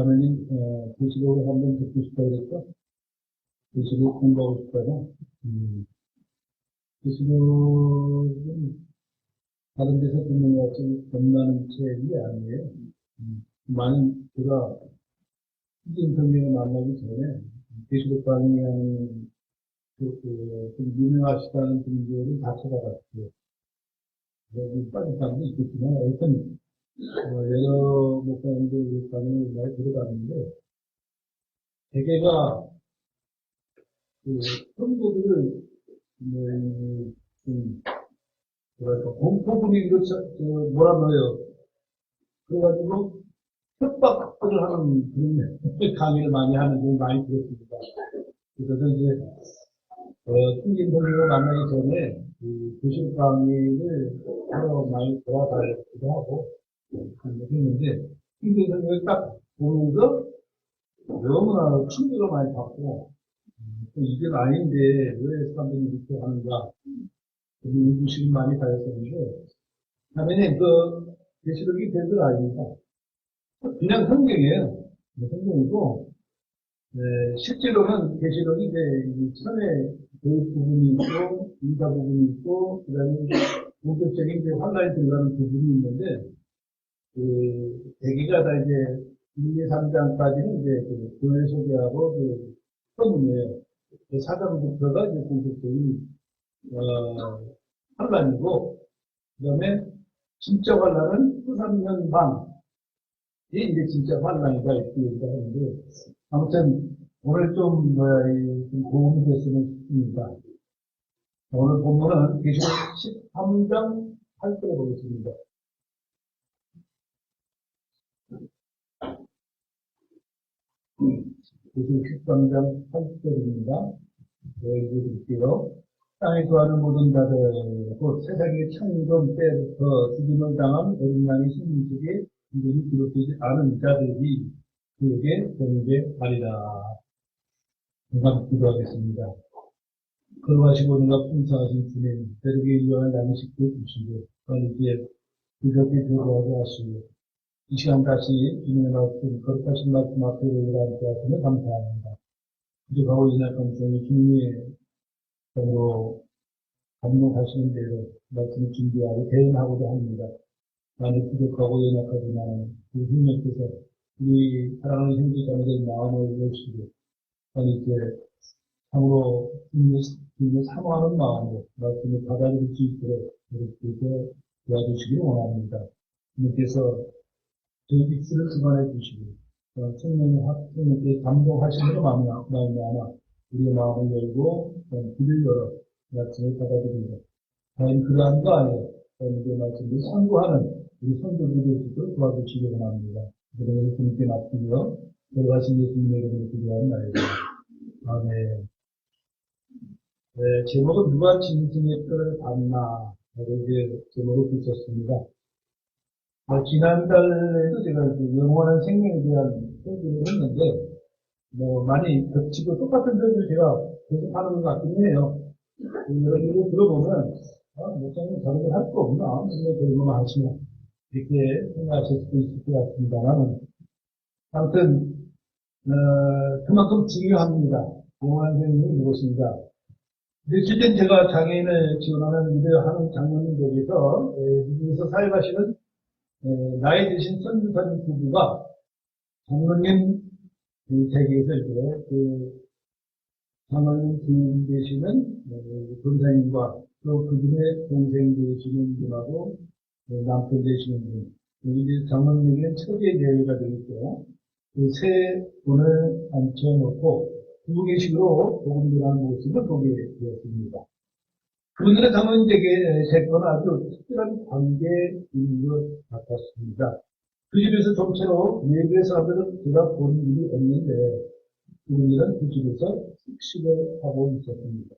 자매님, 계시록을 한번 듣고 싶다 그랬죠? 계시록 공부하고 싶다고? 계시록은 다른 데서 듣는 것 같이 겁나는 책이 아니에요. 많은, 제가 히든 성경을 만나기 전에 계시록 강의하는 좀 유명하시다는 분들을 다 찾아봤어요. 여기 빠진 사람도 있겠지만, 하여튼, 여러 목사님들 강의를 많이 들어봤는데, 대개가 성도들을 좀 뭐랄까 공포분위기로 몰아넣어요. 그래가지고 협박을 하는 그런 강의를 많이 하는 걸 많이 들었습니다. 그래서 이제 숨긴 성경을 만나기 전에 교실 강의를 하러 많이 돌아다니기도 하고 했는데 숨긴 성경을 딱 보면서 너무나 충격을 많이 받고 이게 아닌데 왜 사람들이 이렇게 하는가 의구심을 많이 가졌었는데 자매님 계시록이 별거 아닙니다. 그냥 성경이에요. 성경이고 실제로는 계시록이 이제 처음에 교육 부분이 있고 인사 부분이 있고 그다음에 본격적인 이제 환란이 들어가는 부분이 있는데 대개가 다 이제 1, 2, 3장까지는 이제 교회 소개하고 서문이에요. 4장부터가 이제 본격적인 환란이고 그다음에 진짜 환란은 후삼년 반이 이제 진짜 환란이다 이렇게 얘기하는데 아무튼 오늘 좀 도움이 됐으면 싶습니다. 오늘 본문은 계시록 13장 8절에 보겠습니다. 계시록 13장 8절입니다. 읽어드릴게요. 땅에 거하는 모든 자들, 곧 세상의 창조 때부터 죽임을 당한 어린 양의 생명책에 이름이 기록되지 않은 자들이 그에게 경배하리라. 공감 기도하겠습니다. 거룩하시고 은혜가 풍성하신 주님, 저에게 유한한 양식도 주시고, 이제 이렇게 교도하게 하시고, 이 시간 다시 주님의 말씀, 거룩하신 말씀 앞에 함께 하시면 감사합니다. 부족하고 인약한 종이 주님의 으로 감동하시는 대로 말씀을 준비하고 대응하고자 합니다. 많이 부족하고 연약하지만 그 힘력께서 우리 사랑하는 형제자매들 마음을 열시고 이제 참으로 주님을 사모하는 마음으로 말씀을 받아들일 수 있도록 이렇게 도와주시길 원합니다. 주님께서 저희 입술을 주관해 주시고 청년의 감동하시는 마음이 우리의 마음을 열고 길을 열어 말씀을 받아들입니다. 과연 그러한 거 아니에요. 우리의 말씀을 선구하는 우리 선교들이 도와주시기 원합니다. 그러면 주님께 맡기며 돌아가신 예수님의 이름으로 기도하는 날입니다. 아멘. 제목은 누가 짐승의 뼈를 봤나 이렇게 제목을 붙였습니다. 지난달에도 제가 영원한 생명에 대한 얘기를 했는데 많이 겹치고 똑같은 소리를 제가 계속 하는 것 같긴 해요. 여러분들 들어보면, 목사님 다른 걸 할 거 없나? 근데 그런 것만 하시면, 이렇게 생각하실 수도 있을 것 같습니다만, 아무튼, 그만큼 중요합니다. 영원한 생명이 무엇인가. 며칠 전 제가 장애인을 지원하는 일을 하는 장로님들에게서, 미국에서 사역하시는, 나이 드신 선교사님 부부가 장로님 댁에서 이제 장로님 부인 되시는 권사님과 또 그분의 동생 되시는 분하고 남편 되시는 분, 이제 장로님에게는 처제 대회가 되겠죠. 그 세 분을 앉혀놓고 부부계식으로 복음 전하는 모습을 보게 되었습니다. 그분들의 장로님 댁에는 아주 특별한 관계인 것 같았습니다. 그 집에서 좀처럼 외부의 사람들은 제가 본 일이 없는데 그분들은 그 집에서 식식을 하고 있었습니다.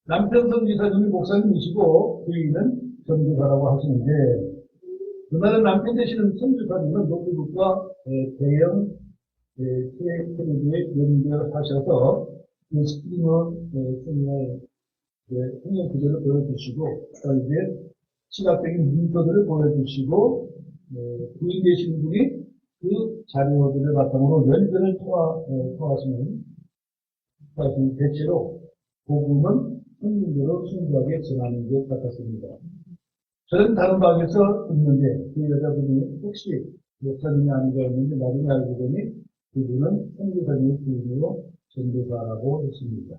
남편 선지사님이 목사님이시고 부인은 전도사라고 하시는데 그날은 남편 되시는 선지사님은 노트북과 대형 텔레비에 연결하셔서 스크린을 통역 구조를 보여주시고 이제 시각적인 문서들을 보여주시고 부인 되시는 분이 그 그 자료들을 바탕으로 열변을 토하시는 대체로 복음은 성민대로 순수하게 전하는 것 같았습니다. 저는 다른 방에서 듣는데 그 여자분이 혹시 목사님이 아닌가 했는데 나중에 알고 보니 그분은 선교사님의 부인으로 전도사라고 했습니다.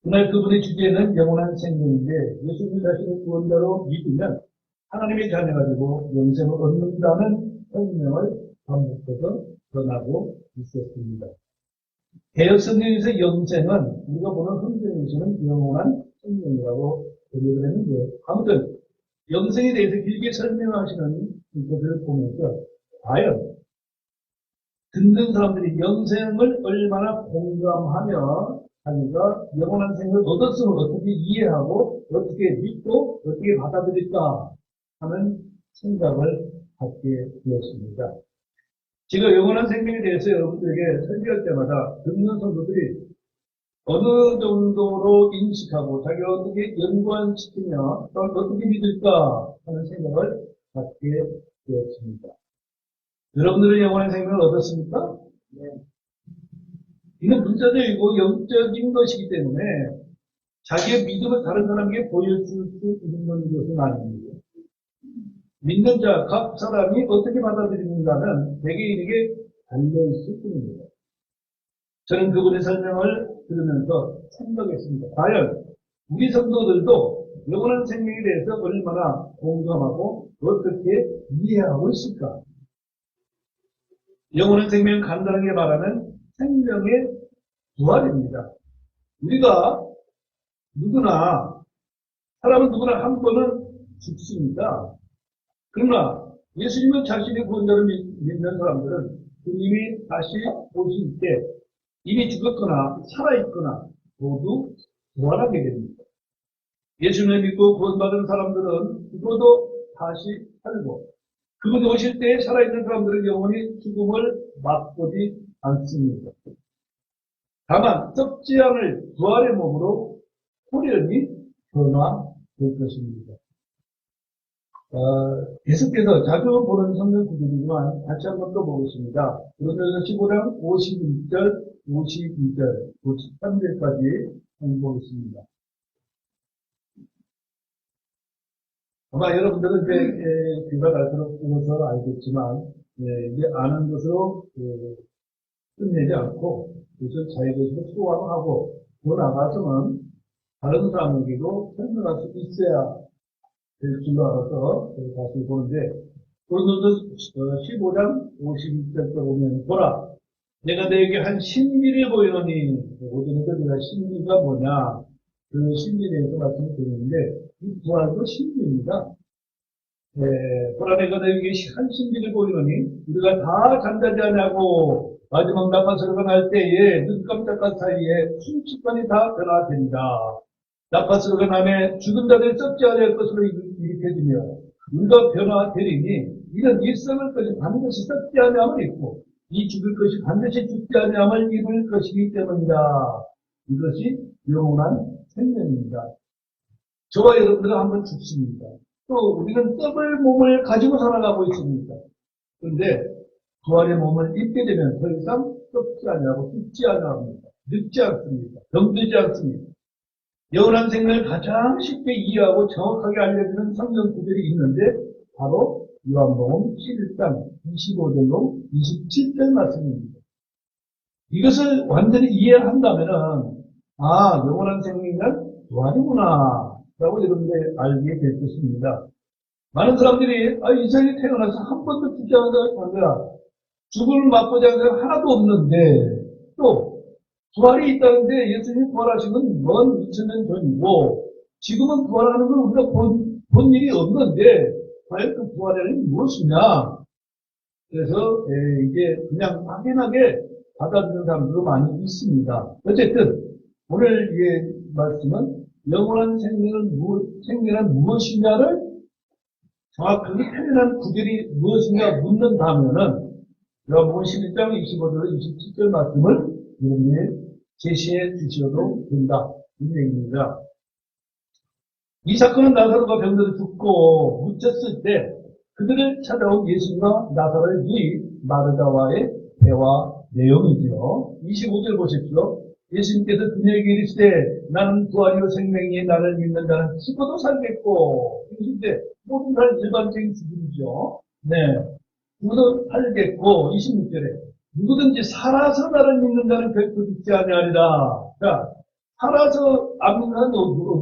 그날 그분의 주제는 영원한 생명인데 예수님 자신을 구원자로 믿으면 하나님의 자녀가 되고 영생을 얻는다는 설명을 반복해서 전하고 있었습니다. 개혁성경에서 영생은 우리가 보는 성경에서는 영원한 생명이라고 번역을 했는데 아무튼 영생에 대해서 길게 설명하시는 것을 보면서 과연 듣는 사람들이 영생을 얼마나 공감하며 자기가 영원한 생을 얻었음을 어떻게 이해하고 어떻게 믿고 어떻게 받아들일까 하는 생각을 갖게 되었습니다. 제가 영원한 생명에 대해서 여러분들에게 설교할 때마다 듣는 성도들이 어느 정도로 인식하고 자기가 어떻게 연관시키며 또 어떻게 믿을까 하는 생각을 갖게 되었습니다. 여러분들은 영원한 생명을 얻었습니까? 네. 이는 문자적이고 영적인 것이기 때문에 자기의 믿음을 다른 사람에게 보여줄 수 있는 것은 아닙니다. 믿는 자, 각 사람이 어떻게 받아들이는가는 개개인에게 달려있을 뿐입니다. 저는 그분의 설명을 들으면서 생각했습니다. 과연 우리 성도들도 영원한 생명에 대해서 얼마나 공감하고 어떻게 이해하고 있을까? 영원한 생명은 간단하게 말하면 생명의 부활입니다. 우리가 사람은 누구나 한 번은 죽습니다. 그러나 예수님은 자신의 구원자를 믿는 사람들은 주님이 다시 오실 때 이미 죽었거나 살아있거나 모두 부활하게 됩니다. 예수님을 믿고 구원받은 사람들은 죽어도 다시 살고 그분이 오실 때 살아있는 사람들은 영원히 죽음을 맛보지 않습니다. 다만 썩지 않을 부활의 몸으로 호련히 변화될 것입니다. 계속해서 자주 보는 성경 구절이지만 다시 한번 더 보겠습니다. 고린도전서 15장 51절, 52절, 53절까지 한번 보겠습니다. 아마 여러분들은 이제 귀가 날도록 들어서 알겠지만 이제 아는 것으로 끝내지 않고 그것을 자기 것으로 소화하고 더 나아가서는 다른 사람에게도 설명할 수 있어야 될 줄로 알아서 다시 보는데 고린도전서 15장 52절도 보면 보라 내가 너에게 한 신비를 보이노니 오전에도 내가 신비가 뭐냐 그 신비에 대해서 말씀을 드리는데 이 부활도 신비입니다. 보라 내가 너에게 한 신비를 보이노니 우리가 다 잠자지 않냐고 마지막 나팔소리가 날 때에 눈 깜짝할 사이에 순식간에 다 변화된다. 나팔소리가 나면 죽은 자들이 썩지 않을 것으로 일으켜지며 우리가 변화되리니 이는 일생을 것이 반드시 썩지 아니함을 입고 이 죽을 것이 반드시 죽지 아니함을 입을 것이기 때문이다. 이것이 영원한 생명입니다. 저와 여러분들은 한번 죽습니다. 또 우리는 썩을 몸을 가지고 살아가고 있습니다. 그런데 부활의 몸을 입게 되면 더 이상 썩지 아니하고 죽지 아니합니다. 늙지 않습니다. 병들지 않습니다. 영원한 생명을 가장 쉽게 이해하고 정확하게 알려주는 성경 구절이 있는데 바로 요한복음 11장 25절로 27절 말씀입니다. 이것을 완전히 이해한다면은 영원한 생명이란 부활이구나 라고 여러분들이 알게 될 것입니다. 많은 사람들이 이 세상에 태어나서 한 번도 죽지 않은 거야. 죽음을 맛보지 않은 사람 하나도 없는데 또 부활이 있다는데 예수님이 부활하신 건 먼 2000년 전이고 지금은 부활하는 걸 우리가 본 일이 없는데 과연 그 부활이 무엇이냐. 그래서 이게 그냥 막연하게 받아들이는 사람들도 많이 있습니다. 어쨌든 오늘 이 말씀은 영원한 생명은 무엇이냐를 정확하게 표현한 구절이 무엇인가 묻는다면은 요한복음 11장 25절 27절 말씀을 여러분이 제시해 주셔도 된다. 이 얘기입니다. 이 사건은 나사로가 병들어 죽고 묻혔을 때 그들을 찾아온 예수님과 나사로의 누이 마르다와의 대화 내용이죠. 25절 보십시오. 예수님께서 그녀에게 이르시되 나는 부활이요 생명이 나를 믿는 자는 죽어도 살겠고, 이제 모든 다 일반적인 수준이죠. 네, 죽어도 살겠고. 26절에 누구든지 살아서 나를 믿는 자는 결코 죽지 아니하리라. 자, 살아서 안 믿는 사람은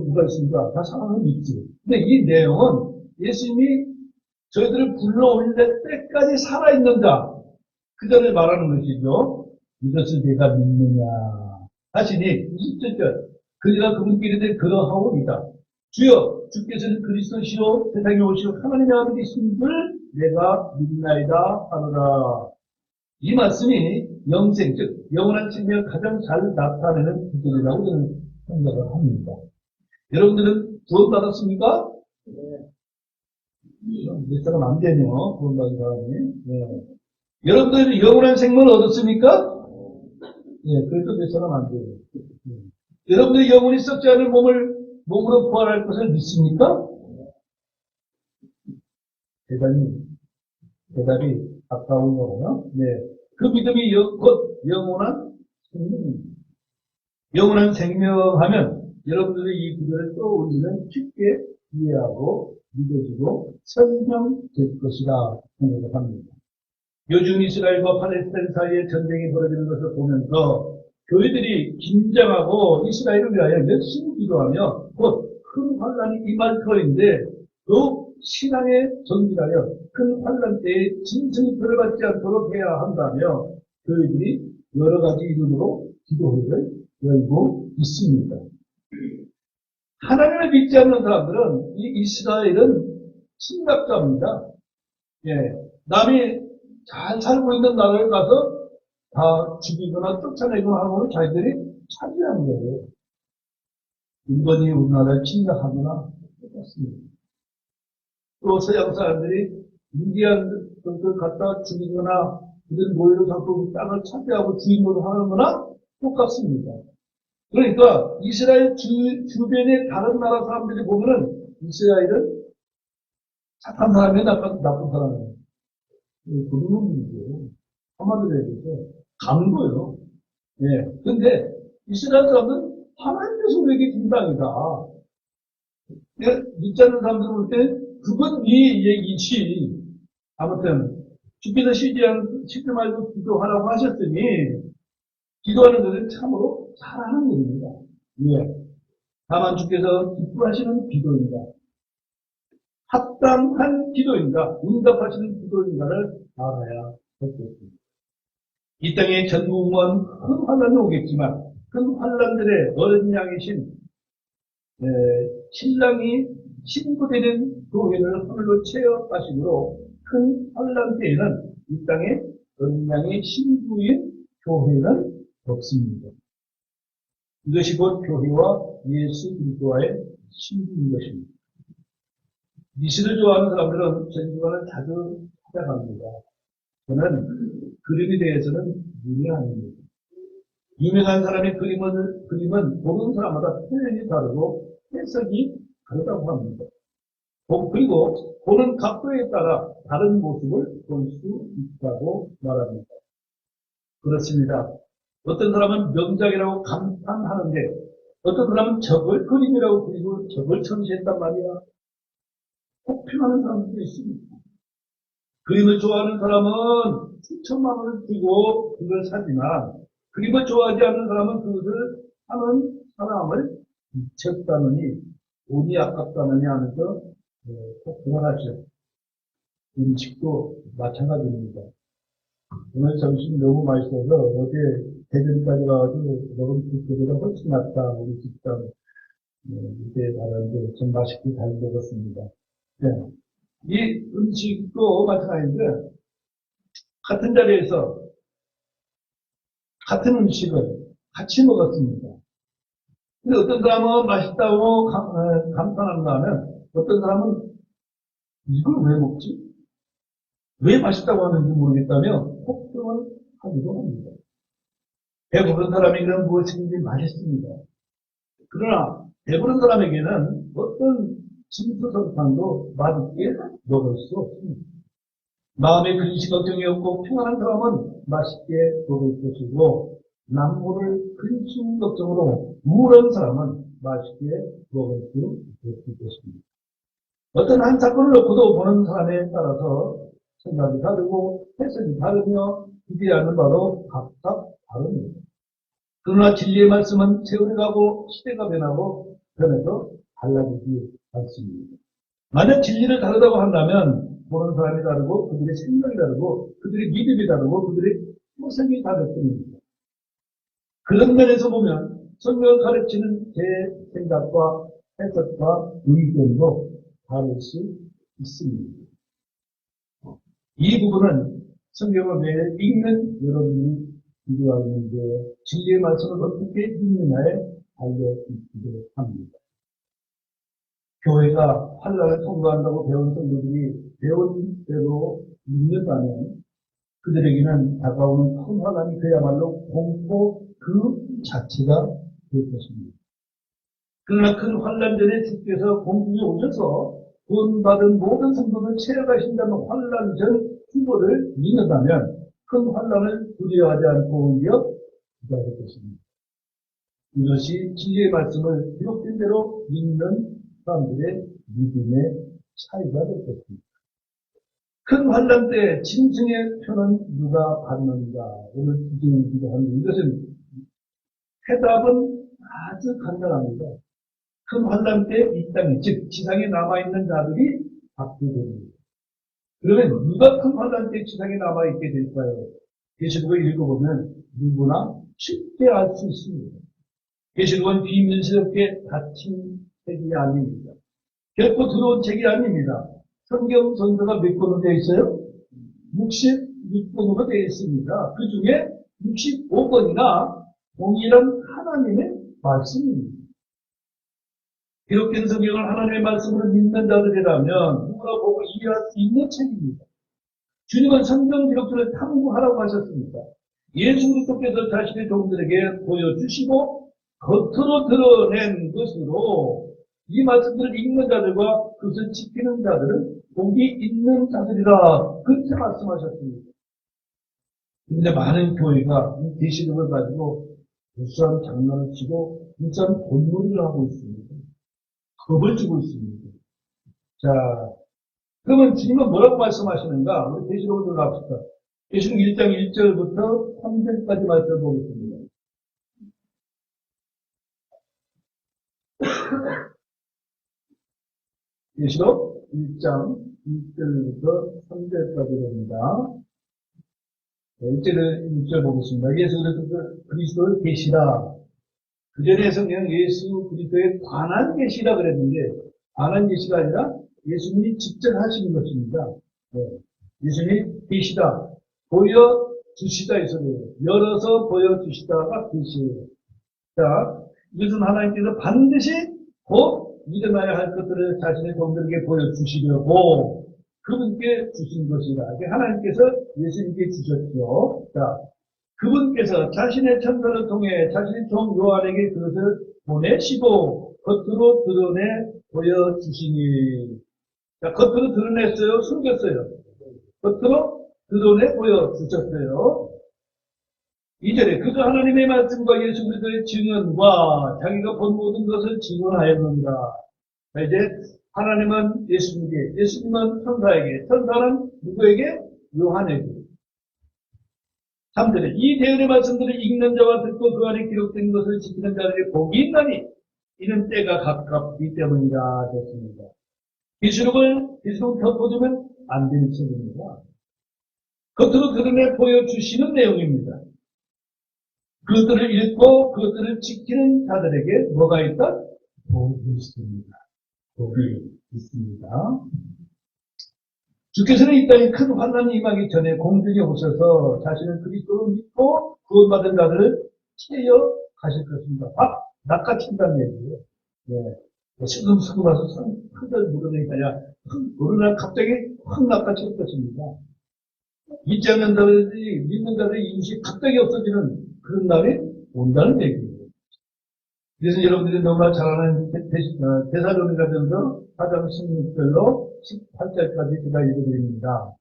누가 있습니까? 다 살아서 믿지. 근데 이 내용은 예수님이 저희들을 불러올릴 때까지 살아있는 자, 그 전에 말하는 것이죠. 이것을 내가 믿느냐 하시니 27절 그가 그분끼리 그러하오이다. 주여 주께서는 그리스도시요 세상에 오시고 하나님의 아들이신 줄 내가 믿나이다 하노라. 이 말씀이 영생, 즉 영원한 측면을 가장 잘 나타내는 구절이라고 저는 생각을 합니다. 여러분들은 구원받았습니까? 몇 사람 안 되네요. 구원받은 사람이. 네. 여러분들은 영원한 생명을 얻었습니까? 예, 그래도 몇 사람 안 돼요. 여러분들이 영원히 썩지 않을 몸으로 부활할 것을 믿습니까? 대답이 아까운 거고요. 네. 그 믿음이 곧 영원한 생명입니다. 영원한 생명하면 여러분들이 이 구절을 떠올리면 쉽게 이해하고 믿어지고 설명될 것이라 생각을 합니다. 요즘 이스라엘과 팔레스타인 사이에 전쟁이 벌어지는 것을 보면서 교회들이 긴장하고 이스라엘을 위하여 열심히 기도하며 곧 큰 환란이 임할 터인데 더욱 신앙에 정진하여 큰 환란 때에 진정이 들어받지 않도록 해야 한다며 교회들이 여러 가지 이름으로 기도회를 열고 있습니다. 하나님을 믿지 않는 사람들은 이 이스라엘은 침략자입니다. 예, 남이 잘 살고 있는 나라에 가서 다 죽이거나 쫓아내거나 하는 자기들이 차지하는 거예요. 일본이 우리나라를 침략하거나 똑같습니다. 또 서양 사람들이 인디안 것을 갖다 죽이거나 이런 노예로 잡고 땅을 차지하고 주인으로 하는 거나 똑같습니다. 그러니까 이스라엘 주변의 다른 나라 사람들이 보면은 이스라엘은 착한 사람이 나쁜 사람이에요. 그놈이죠. 한마디로 얘기해서 강도요. 예. 근데 이스라엘 사람은 하나님께서 우리에게 준 땅이다. 믿지 않는 사람들 볼 때 그건 네 얘기지. 아무튼 주께서 쉬지 말고 기도하라고 하셨으니 기도하는 것은 참으로 잘하는 일입니다. 예. 다만 주께서 기뻐하시는 기도입니다. 합당한 기도인가, 응답하시는 기도인가를 알아야 할 것입니다. 이 땅에 전무후무한 큰 환란이 오겠지만 큰 환란들의 어린 양이신 신랑이 신부되는 교회를 하늘로 채워가심으로 큰 환란 때에는 이 땅에 어린 양의 신부인 교회는 없습니다. 이것이 곧 교회와 예수 그리스도와의 신부인 것입니다. 미술을 좋아하는 사람들은 전주관을 자주 찾아갑니다. 저는 그림에 대해서는 문외한입니다. 유명한 사람의 그림은 보는 사람마다 표현이 다르고 해석이 다르다고 합니다. 그리고 보는 각도에 따라 다른 모습을 볼 수 있다고 말합니다. 그렇습니다. 어떤 사람은 명작이라고 감탄하는데 어떤 사람은 저걸 그림이라고 그리고 저걸 천시했단 말이야. 혹평하는 사람들도 있습니다. 그림을 좋아하는 사람은 수천만 원을 주고 그걸 사지만 그림을 좋아하지 않는 사람은 그것을 하는 사람을 미쳤다느니 돈이 아깝다느니 하면서 혹평을 하죠. 음식도 마찬가지입니다. 오늘 점심이 너무 맛있어서 어제 대전까지 가가지고 먹은 그보다 훨씬 낫다. 우리 집단 이때 말하는데 좀 맛있게 잘 먹었습니다. 네. 이 음식도 마찬가지인데 같은 자리에서 같은 음식을 같이 먹었습니다. 근데 어떤 사람은 맛있다고 감탄한가 하면 어떤 사람은 이걸 왜 먹지? 왜 맛있다고 하는지 모르겠다며 혹평을 하기도 합니다. 배부른 사람에게는 무엇이든지 맛있습니다. 그러나 배부른 사람에게는 어떤 진수성찬도 맛있게 먹을 수 없습니다. 마음에 근심 걱정이 없고 평안한 사람은 맛있게 먹을 것이고 남모를 근심 걱정으로 우울한 사람은 맛있게 먹을 수 없을 것입니다. 어떤 한 사건을 놓고도 보는 사람에 따라서 생각이 다르고 해석이 다르며 기대하는 바도 각각 다릅니다. 그러나 진리의 말씀은 세월이 가고 시대가 변하고 변해서 달라지지 않습니다. 만약 진리를 다르다고 한다면 보는 사람이 다르고 그들의 생각이 다르고 그들의 믿음이 다르고 그들의 모습이 다를 뿐입니다. 그런 면에서 보면 성경을 가르치는 제 생각과 해석과 의견도 다를 수 있습니다. 이 부분은 성경을 매일 읽는 여러분이 기도하고 있는데 진리의 말씀을 어떻게 읽느냐에 달려있기도 합니다. 교회가 환란을 통과한다고 배운 성도들이 배운 대로 믿는다면 그들에게는 다가오는 큰 환란이 그야말로 공포 그 자체가 될 것입니다. 그러나 그 환란 전에 주께서 공중에 오셔서 구원받은 모든 성도를 체험하신다는 환란 전 후보를 믿는다면 큰 환란을 두려워하지 않고 오히려 기다릴 것입니다. 이것이 진리의 말씀을 기록된 대로 믿는 사람들의 믿음의 차이가 될 것입니다. 큰 환란 때 짐승의 표는 누가 받는가? 오늘 주제이기도 합니다. 이것은 해답은 아주 간단합니다. 큰 환란 때 이 땅에, 즉 지상에 남아있는 자들이 받게 됩니다. 그러면 누가 큰 환란 때 지상에 남아있게 될까요? 계시록을 읽어보면 누구나 쉽게 알 수 있습니다. 계시록은 비밀스럽게 닫힌 책이 아닙니다. 결코 들어온 책이 아닙니다. 성경 전서가 몇 권으로 되어 있어요? 66권으로 되어 있습니다. 그 중에 65권이나 동일한 하나님의 말씀입니다. 기록된 성경을 하나님의 말씀으로 믿는 자들이라면 누구나 보고 이해할 수 있는 책입니다. 주님은 성경 기록들을 탐구하라고 하셨습니다. 예수 그리스도께서 자신의 종들에게 보여주시고 겉으로 드러낸 것으로 이 말씀들을 읽는 자들과 그것을 지키는 자들은 복이 있는 자들이라 그렇게 말씀하셨습니다. 그런데 많은 교회가 이 계시록을 가지고 무수한 장난을 치고 무수한 본놀이를 하고 있습니다. 겁을 주고 있습니다. 자, 그러면 주님은 뭐라고 말씀하시는가? 우리 계시록을 좀 갑시다. 계시록 1장 1절부터 3절까지 말씀을 보겠습니다. 계시록 1장 1절부터 3절까지입니다. 1절 보겠습니다. 예수 그리스도를 계시라. 그 전에 성경 예수 그리스도에 관한 계시라 그랬는데 관한 계시가 아니라 예수님이 직접 하시는 것입니다. 네. 예수님이 계시다. 보여주시다 있어요. 열어서 보여주시다가 계시예요. 자, 이것은 하나님께서 반드시 곧 일어나야 할 것들을 자신의 종들에게 보여주시려고 그분께 주신 것이다. 하나님께서 예수님께 주셨죠. 자, 그분께서 자신의 천사를 통해 자신의 종 요한에게 그것을 보내시고 겉으로 드러내 보여주시니. 자, 겉으로 드러냈어요? 숨겼어요? 겉으로 드러내 보여주셨어요. 2절에 그가 하나님의 말씀과 예수 그리스도의 증언과 자기가 본 모든 것을 증언하였느니라. 자, 이제 하나님은 예수님께, 예수님은 천사에게, 천사는 누구에게? 요한에게. 3절에 이 대언의 말씀들을 읽는 자와 듣고 그 안에 기록된 것을 지키는 자들에게 복이 있나니 이는 때가 가깝기 때문이라 됐습니다. 계시록을 덮어주면 안 되는 책입니다. 겉으로 드러내 보여주시는 내용입니다. 그것들을 읽고 그것들을 지키는 자들에게 뭐가 있다? 복이 있습니다. 복이 있습니다. 주께서는 이 땅에 큰 환난이 임하기 전에 공중에 오셔서 자신을 그리스도로 믿고 구원받은 자들을 채여 가실 것입니다. 낚아친다는 얘기예요. 네. 슬금슬금 와서 큰절 물어내니까 어느 날 갑자기 확 낚아칠 것입니다. 믿지 않는 자들이 믿는 자들의 인식이 갑자기 없어지는 그런 날이 온다는 얘기예요. 그래서 여러분들이 너무나 잘 아는 데살로니가전서 4장 16절로 18절까지 제가 읽어드립니다.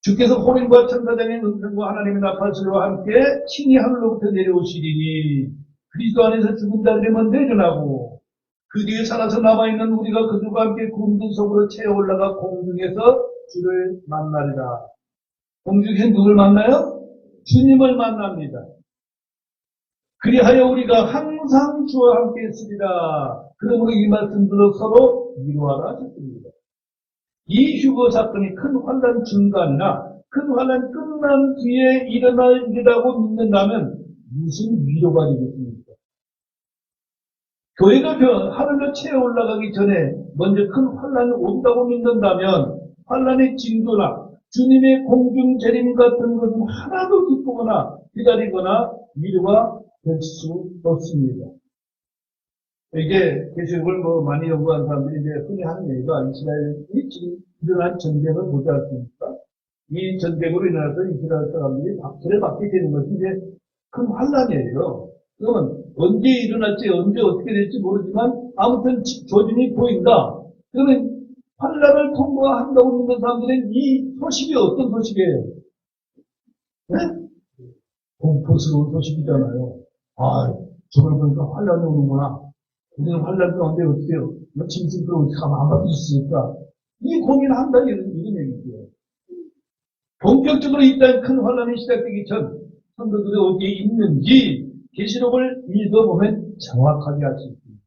주께서 호령과 천사장의 음성과 하나님의 나팔소리와 함께 친히 하늘로부터 내려오시리니 그리스도 안에서 죽은 자들이면 내려나고 그 뒤에 살아서 남아있는 우리가 그들과 함께 구름들 속으로 채어 올라가 공중에서 주를 만나리라. 공중에서 누굴 만나요? 주님을 만납니다. 그리하여 우리가 항상 주와 함께 있으리라. 그러므로 이 말씀들로 서로 위로하라 하셨습니다. 이 휴거 사건이 큰 환란 중간이나 큰 환란 끝난 뒤에 일어날 일이라고 믿는다면 무슨 위로가 되겠습니까? 교회가 하늘로 채어 올라가기 전에 먼저 큰 환란이 온다고 믿는다면 환란의 징조나 주님의 공중 재림 같은 것은 하나도 기쁘거나 기다리거나 위로가 될 수 없습니다. 이게 계시록을 많이 연구한 사람들이 이제 흔히 하는 얘기가 이스라엘이 지금 일어난 전쟁을 보지 않습니까? 이 전쟁으로 인해서 이스라엘 사람들이 박해를 받게 되는 것이 이제 큰 환란이에요. 그러면 언제 일어날지 언제 어떻게 될지 모르지만 아무튼 조짐이 보인다. 그러면 환란을 통과한다고 믿는 사람들은 이 소식이 어떤 소식이에요? 네? 공포스러운 소식이잖아요. 아, 저걸 보니까 환란이 오는구나. 우리는 환란이 오는데 어떻게 해요? 짐승들은 어떻게 하면 안 받을 수 있을까? 이 고민을 한다, 이런 얘기죠. 본격적으로 이 땅 큰 환란이 시작되기 전 성도들이 어디에 있는지 계시록을 읽어보면 정확하게 알 수 있습니다.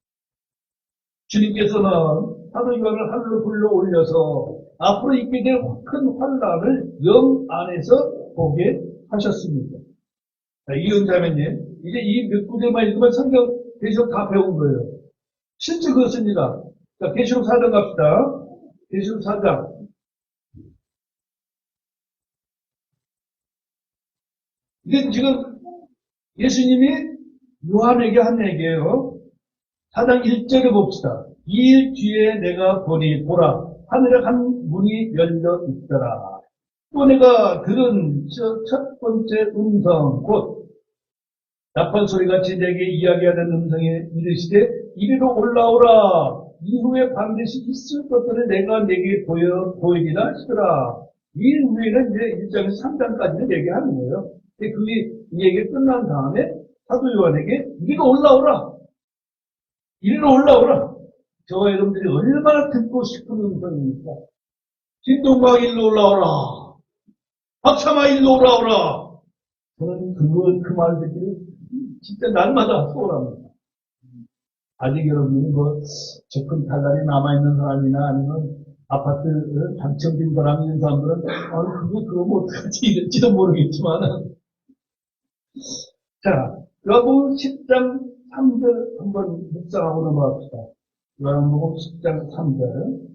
주님께서는 사도 요한을 하늘로 불러 올려서 앞으로 있게 될 큰 환란을 영 안에서 보게 하셨습니다. 이은자매님, 이제 이 몇 구절만 읽으면 성경 계시록 다 배운 거예요. 실제 그렇습니다. 자, 계시록 4장 갑시다. 계시록 4장. 이게 지금 예수님이 요한에게 한 얘기예요. 4장 1절에 봅시다. 2일 뒤에 내가 보니 보라 하늘에 한 문이 열려 있더라. 또 내가 들은 첫 번째 음성 곧 나팔 소리같이 내게 이야기하는 음성이 이르시되 이리로 올라오라. 이후에 반드시 있을 것들을 내가 내게 보이리라 하시더라. 이 후에는 이제 1장에서 3장까지는 얘기하는 거예요. 근데 그 얘기 끝난 다음에 사도 요한에게 이리로 올라오라. 이리로 올라오라. 저와 여러분들이 얼마나 듣고 싶은 음성입니까? 진동강 일로 올라오라. 박사마 일로 올라오라. 저는 그 말 듣기를 진짜 날마다 소홀합니다. 아직 여러분이 접근 탈날이 남아있는 사람이나 아니면 아파트 당첨된 사람이 있는 사람들은 그거 어떡하지 이럴지도 모르겠지만 자, 요한복음 10장 3절 한번 묵상하고 넘어갑시다. 요한복음 10장 3절.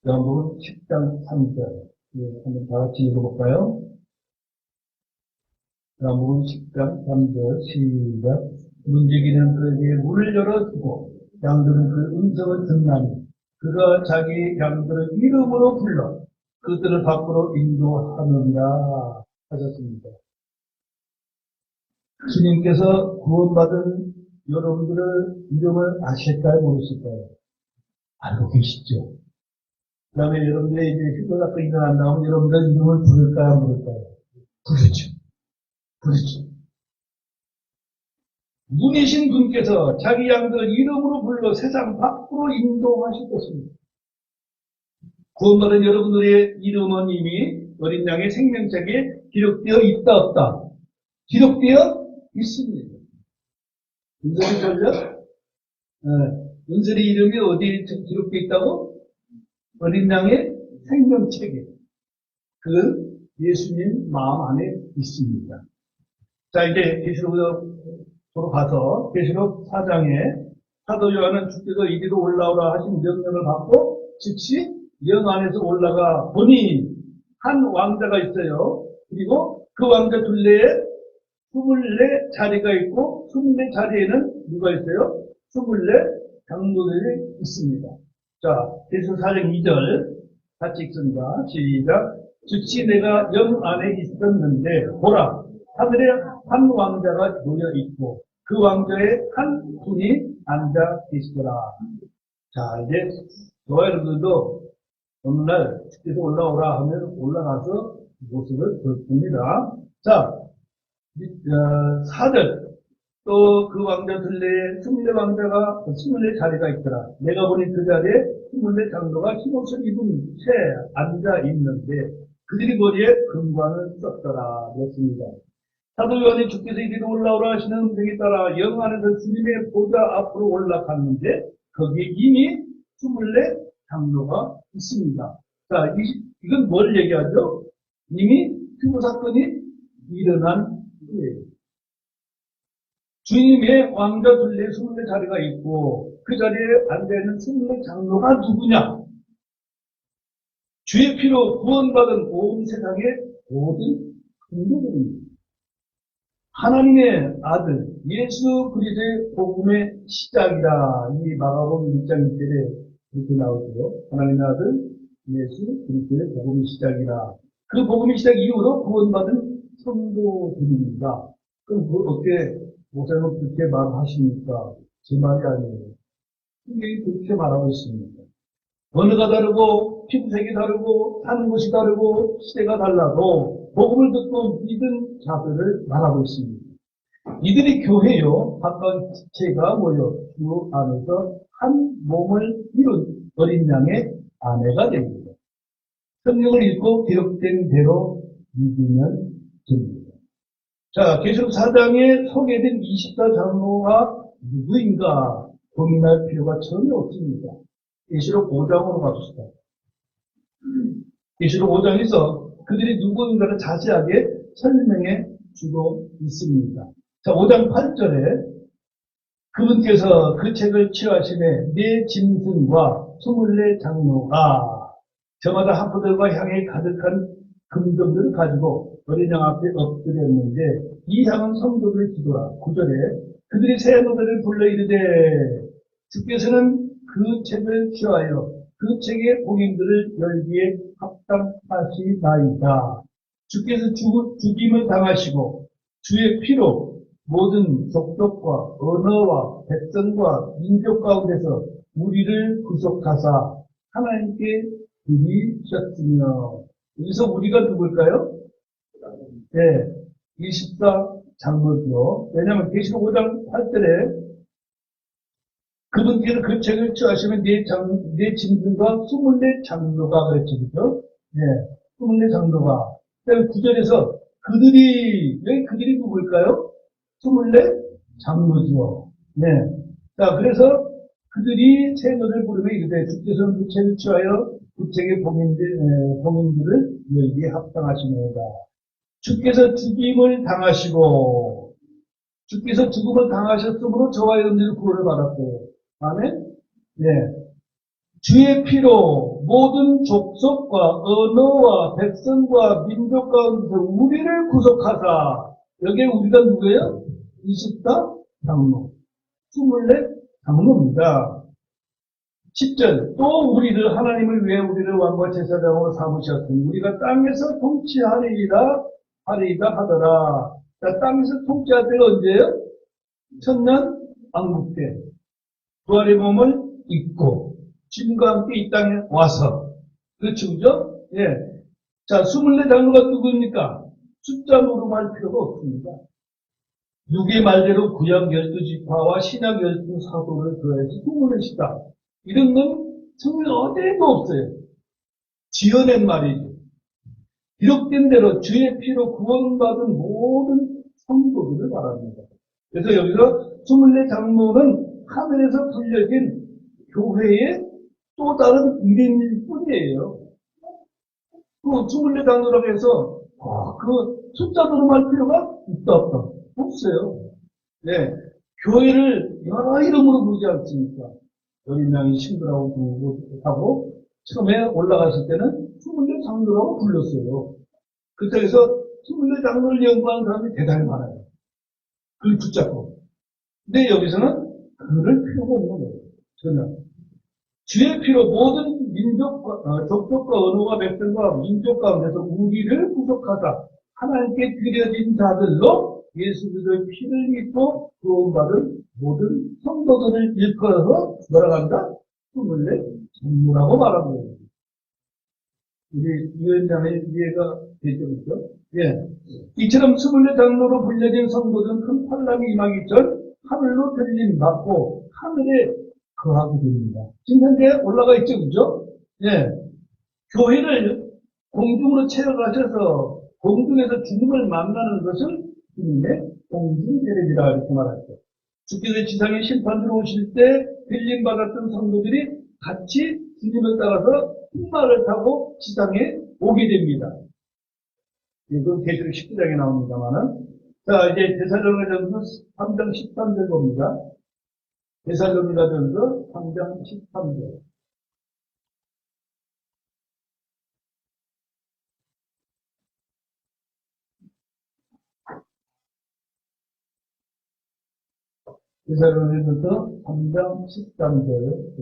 요한복음 10장 3절. 한번 다 같이 읽어볼까요? 요한복음 10장 3절 시작. 문지기는 그에게 문을 열어주고 양들은 그 음성을 듣나니 그가 자기 양들을 이름으로 불러 그들을 밖으로 인도하느니라 하셨습니다. 주님께서 구원받은 여러분들의 이름을 아실까요? 모르실까요? 알고 계시죠? 그 다음에 여러분들의 이제 휴가 사건이 일어난 다음에 여러분들 이름을 부를까요? 부를까요? 부르죠. 부르죠. 문이신 분께서 자기 양들을 이름으로 불러 세상 밖으로 인도하실 것입니다. 구원받은 여러분들의 이름은 이미 어린 양의 생명책에 기록되어 있다 없다? 기록되어 있습니다. 은설이 전력? 은설이 이름이 어디에 기록되어 있다고? 어린 양의 생명책에 그 예수님 마음 안에 있습니다. 자, 이제 계시록으로 가서 계시록 4장에 사도 요한은 주께서 이리로 올라오라 하신 명령을 받고 즉시 영 안에서 올라가 보니 한 왕자가 있어요. 그리고 그 왕자 둘레에 24자리가 있고 24자리에는 누가 있어요? 24 장로들이 있습니다. 자, 계시록 4장 2절 같이 읽습니다. 시작. 즉시 내가 영 안에 있었는데 보라 하늘에 한 왕자가 놓여 있고 그 왕자에 한 분이 앉아 계시더라. 자, 이제 저와 여러분들도 어느 날 주께서 올라오라 하면 올라가서 모습을 보입니다. 자, 4절. 또 그 왕자 둘레에 24왕자가 24자리가 있더라. 내가 보니 그 자리에 24장로가 흰옷을 입은 채 앉아 있는데 그들이 머리에 금관을 썼더라. 그랬습니다. 사도 요한이 주께서 이리로 올라오라 하시는 음성에 따라 영 안에서 주님의 보좌 앞으로 올라갔는데 거기에 이미 24장로가 있습니다. 자, 이건 뭘 얘기하죠? 이미 피고 사건이 일어난 후에요. 주님의 왕자 둘레에 24자리가 있고 그 자리에 앉아있는 24장로가 누구냐? 주의 피로 구원받은 온 세상의 모든 성도들입니다. 하나님의 아들 예수 그리스도의 복음의 시작이다. 이 마가복음 1장 1절에 이렇게 나오죠. 하나님의 아들 예수 그리스도의 복음의 시작이다. 그 복음의 시작 이후로 구원받은 성도들입니다. 그럼 어떻게 목사님은 그렇게 말하십니까? 제 말이 아니에요. 성경이 그렇게 말하고 있습니다. 언어가 다르고 피부색이 다르고 사는 곳이 다르고 시대가 달라도 복음을 듣고 믿은 자들을 말하고 있습니다. 이들이 교회요 각각 지체가 모여 주 안에서 한 몸을 이룬 어린 양의 아내가 됩니다. 성경을 읽고 기록된 대로 믿으면 됩니다. 자, 계시록 4장에 소개된 24장로가 누구인가 고민할 필요가 전혀 없습니다. 계시록 5장으로 갑시다. 계시록 5장에서 그들이 누구인가를 자세하게 설명해 주고 있습니다. 자, 5장 8절에 그분께서 그 책을 취하심에 네 짐승과 24장로가 저마다 하프들과 향이 가득한 금전들을 가지고 어린 양 앞에 엎드렸는데 이 향은 성도들의 기도라. 9절에 그들이 새 노래를 불러 이르되 주께서는 그 책을 취하여 그 책의 봉인들을 열기에 합당하시나이다. 주께서 죽임을 당하시고 주의 피로 모든 족속과 언어와 백성과 민족 가운데서 우리를 구속하사 하나님께 드리셨으며 여기서 우리가 누굴까요? 네, 24장로죠. 왜냐하면 계시록 5장 8절에 그분께서 그 책을 취하시면 네 짐승과 24장로가 그랬죠. 그죠? 네, 24장로가. 그다음에 9절에서 왜 그들이 누굴까요? 24장로죠. 네. 자, 그래서 그들이 새 노래를 부르며 이르되 주께서는 그 책을 취하여 그 책의 봉인들을 열기에 합당하시노다. 주께서 죽임을 당하시고 주께서 죽음을 당하셨으므로 저와 여러분들이 구원을 받았어요. 아멘? 네. 주의 피로 모든 족속과 언어와 백성과 민족 가운데서 우리를 구속하사 여기에 우리가 누구예요? 24장로 24장로입니다. 10절 또 우리를 하나님을 위해 우리를 왕과 제사장으로 삼으셨으니 우리가 땅에서 통치하리이다 하더라. 자, 땅에서 통치할 때가 언제예요? 천년 왕국 때 부활의 몸을 입고 주님과 함께 이 땅에 와서 그렇죠, 그죠? 예. 자, 24장로가 누구입니까? 숫자로 말 필요가 없습니다. 누구의 말대로 구약 12지파와 신약 12사도를 더해서 24시다. 이런 건 성경 어디에도 없어요. 지어낸 말이죠. 기록된 대로 주의 피로 구원받은 모든 성도들을 말합니다. 그래서 여기서 24장로는 하늘에서 불려진 교회의 또 다른 이름일 뿐이에요. 그 24장로라고 해서 그 숫자로 할 필요가 있다 없다. 없어요. 네. 교회를 여러 이름으로 부르지 않습니까? 어린 양이 신부라고 하고 처음에 올라갔을 때는 24장로라고 불렀어요. 그때에서 24장로를 연구하는 사람이 대단히 많아요. 그걸 붙잡고. 근데 여기서는 그럴 필요가 없는 거예요. 전혀. 주의 피로 모든 민족과, 족속과 언어와 백성과 민족 가운데서 우리를 구속하사 하나님께 드려진 자들로 예수 그리스도의 피를 믿고 구원받은 모든 성도들을 일컬어서 뭐라고 합니다? 스물네 장로라고 말한 거예요. 우리 위원장의 이해가 되죠, 그죠? 예. 이처럼 스물네 장로로 불려진 성도들은 큰 환란이 임하기 전 하늘로 들림 받고 하늘에 거하게 됩니다. 지금 현재 올라가 있죠, 그죠? 예. 교회를 공중으로 채워가셔서 공중에서 주님을 만나는 것을 주님의 공중제례지라 이렇게 말하죠. 주께서 지상에 심판 들어오실 때 빌림 받았던 성도들이 같이 주님을 따라서 흑마를 타고 지상에 오게 됩니다. 이건 계시록 19장에 나옵니다만은. 자, 이제 데살로니가전서 3장 13절 봅니다. 데살로니가전서 3장 13절. 데살로니가전서 3장 13절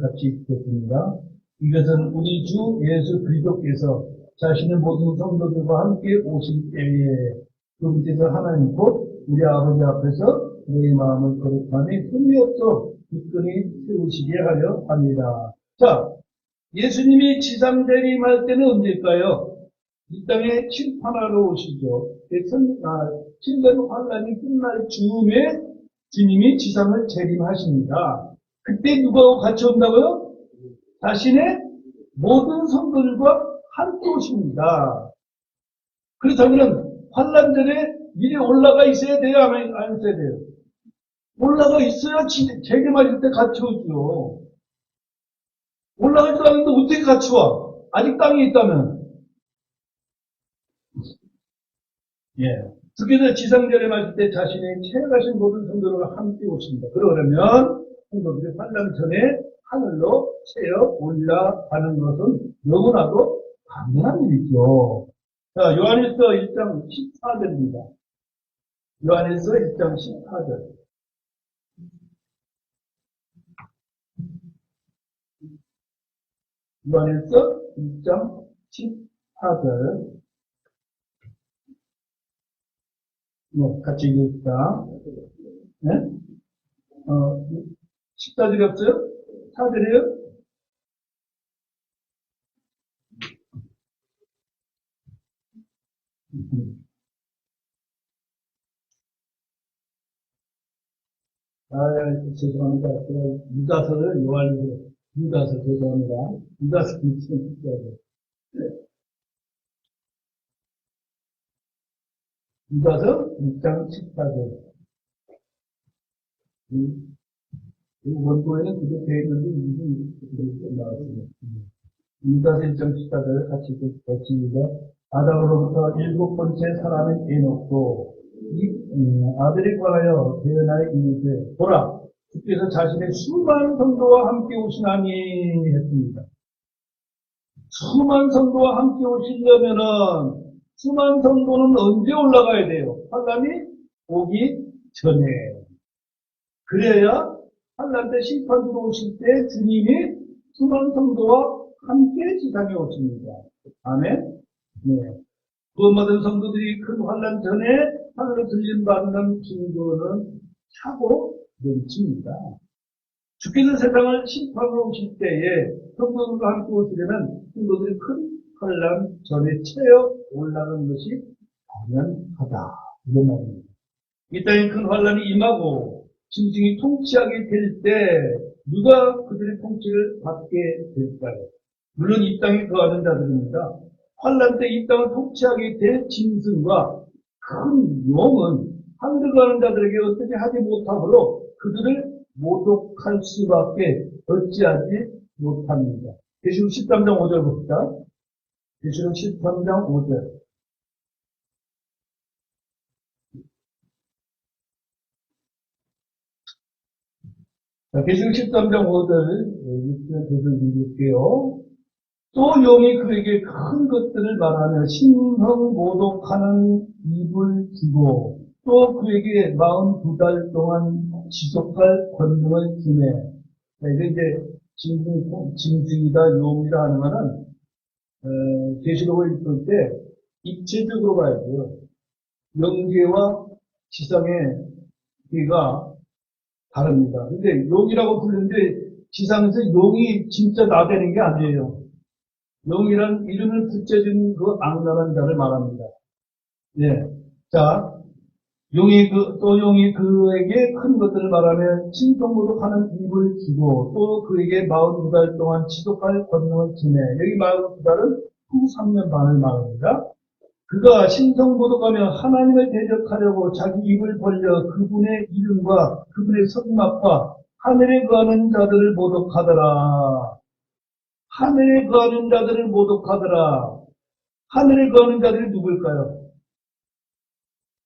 같이 읽겠습니다. 이것은 우리 주 예수 그리스도께서 자신의 모든 성도들과 함께 오실 때에 그분께서 하나님 곧 우리 아버지 앞에서 너희 마음을 거룩하니 흠이 없어 기꺼이 세우시게 하려 합니다. 자, 예수님이 지상 재림할 때는 언제일까요? 이 땅에 심판하러 오시죠. 7년 환란이 끝날 즈음에 주님이 지상을 재림하십니다. 그때 누구하고 같이 온다고요? 자신의 모든 성도들과 함께 오십니다. 그렇다면 환란 전에 미리 올라가 있어야 돼요? 안 있어야 돼요? 올라가 있어야 재림하실 때 같이 오죠. 올라가지도 않는데 어떻게 같이 와? 아직 땅에 있다면. 예. 주께서 지상 재림하실 때 자신의 채가신 모든 성도들과 함께 오십니다. 그러려면 성도들이 환란 전에 하늘로 채어 올라가는 것은 너무나도 당연한 일이죠. 자, 요한일서 1장 14절입니다. 요한일서 1장 14절. 요한일서 1장 14절. 네, 같이 읽읍시다. 네? 14절이 없어요? 4절이에요? 죄송합니다. 유다서를 유다서 죄송합니다. 유다서 김치는 특별히. 유다서 6장 14절. 원고에는 그게 되어 있는데, 이게 나왔습니다. 유다서 1장 14절 같이 읽겠습니다. 아담으로부터 7번째 사람인 에녹도 아들에 관하여 대언하여 이르되 보라 주께서 자신의 수많은 성도와 함께 오시나니 했습니다. 수많은 성도와 함께 오시려면은 수많은 성도는 언제 올라가야 돼요? 환란이 오기 전에. 그래야 환란 때 심판 들어오실 때 주님이 수많은 성도와 함께 지상에 오십니다. 아멘. 네. 구원받은 성도들이 큰 환란 전에 하늘로 들림받는 증거는 차고 넘칩니다. 주께서 세상을 심판으로 오실 때에 성도들과 함께 오시려면 성도들이 큰 환란 전에 채어 올라가는 것이 당연하다. 이런 말입니다. 이 땅에 큰 환란이 임하고 짐승이 통치하게 될 때 누가 그들의 통치를 받게 될까요? 물론 이 땅에 거하는 자들입니다. 환란 때 이 땅을 통치하게 될 짐승과 큰 용은 하늘에 거하는 자들에게 어떻게 하지 못하므로 그들을 모독할 수밖에 어찌하지 못합니다. 계시록 13장 5절 봅시다. 계시록 13장 5절. 자, 계시록 13장 5절 계속 읽을게요. 또 용이 그에게 큰 것들을 말하며 신성 모독하는 입을 주고 또 그에게 42달 동안 지속할 권능을 주네. 이게 이제 짐승이다 용이다 하는 거는 계시록을 읽을 때 입체적으로 봐야 돼요. 영계와 지상의 괴가 다릅니다. 근데 용이라고 부르는데 지상에서 용이 진짜 나대는 게 아니에요. 용이란 이름을 붙여준 그 악랄한 자를 말합니다. 예. 자, 또 용이 그에게 큰 것들을 말하며 신통모독하는 입을 주고 또 그에게 42달 동안 지독할 권능을 주네. 여기 42달은 후 3년 반을 말합니다. 그가 신성모독하며 하나님을 대적하려고 자기 입을 벌려 그분의 이름과 그분의 성막과 하늘에 거하는 자들을 모독하더라. 하늘에 거하는 자들을 모독하더라. 하늘에 거하는 자들이 누굴까요?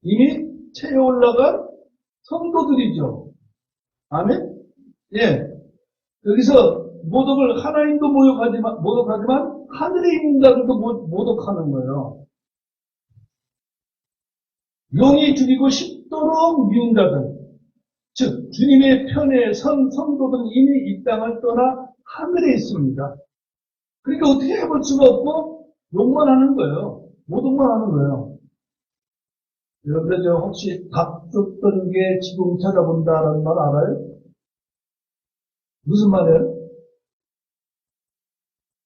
이미 체에 올라간 성도들이죠. 아멘? 예. 여기서 모독을 하나님도 모독하지만 하늘에 있는 자들도 모독하는 거예요. 용이 죽이고 싶도록 미운 자들, 즉 주님의 편에 선 성도들은 이미 이 땅을 떠나 하늘에 있습니다. 그러니까 어떻게 해볼 수가 없고 욕만 하는 거예요. 모독만 하는 거예요. 여러분들 저 혹시 밥 줬던 게 지금 찾아본다라는 말 알아요? 무슨 말이에요?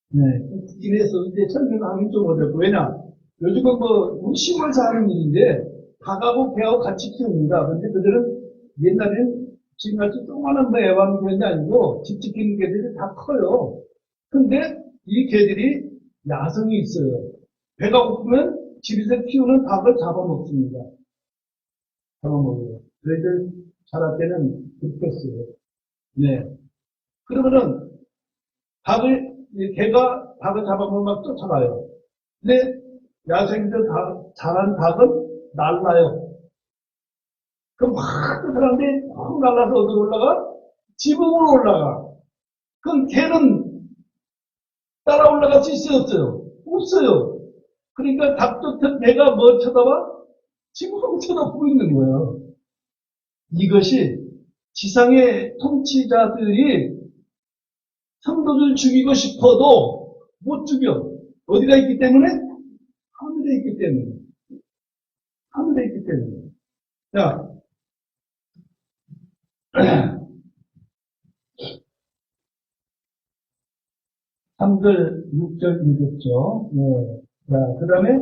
네, 듣긴 해서 이제 설명하기 좀 어렵고 왜냐? 요즘은 우리 시골에서 하는 일인데 닭하고 개하고 같이 키웁니다. 근데 그들은 옛날에는 지금같이 조그마한 애완견이 아니고 집 지키는 개들이 다 커요. 근데 이 개들이 야성이 있어요. 배가 고프면 집에서 키우는 닭을 잡아먹습니다. 잡아먹어요. 저희들 자랄 때는 그렇게 했어요. 네. 그러면은 개가 닭을 잡아먹으면 막 쫓아가요. 근데 야생들 자란 닭은 날라요. 그럼 막 쫓아가는데 확 날라서 어디로 올라가? 지붕으로 올라가. 그럼 개는 따라 올라갈 수 있어요, 없어요? 없어요. 그러니까 닭 쫓은 개가 뭐 쳐다봐? 지붕을 쳐다보고 있는 거예요. 이것이 지상의 통치자들이 성도들 죽이고 싶어도 못 죽여. 어디가 있기 때문에? 하늘에 있기 때문에. 하늘에 있기 때문에. 자, 3절, 6절 읽었죠. 네. 자, 그 다음에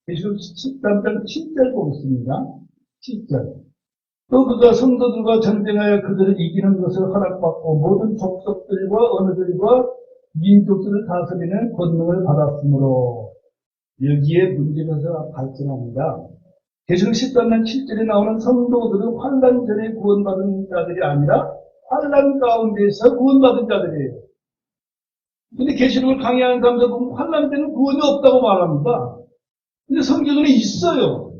계시록 13장 7절 보겠습니다. 7절. 또 그가 성도들과 전쟁하여 그들을 이기는 것을 허락받고 모든 족속들과 언어들과 민족들을 다스리는 권능을 받았으므로 여기에 문제가 발생합니다. 계시록 13장 7절에 나오는 성도들은 환난 전에 구원받은 자들이 아니라 환난 가운데서 구원받은 자들이에요. 근데 계시록을 강의하는 사람들 보면 환난 때는 구원이 없다고 말합니다. 근데 성경에 있어요.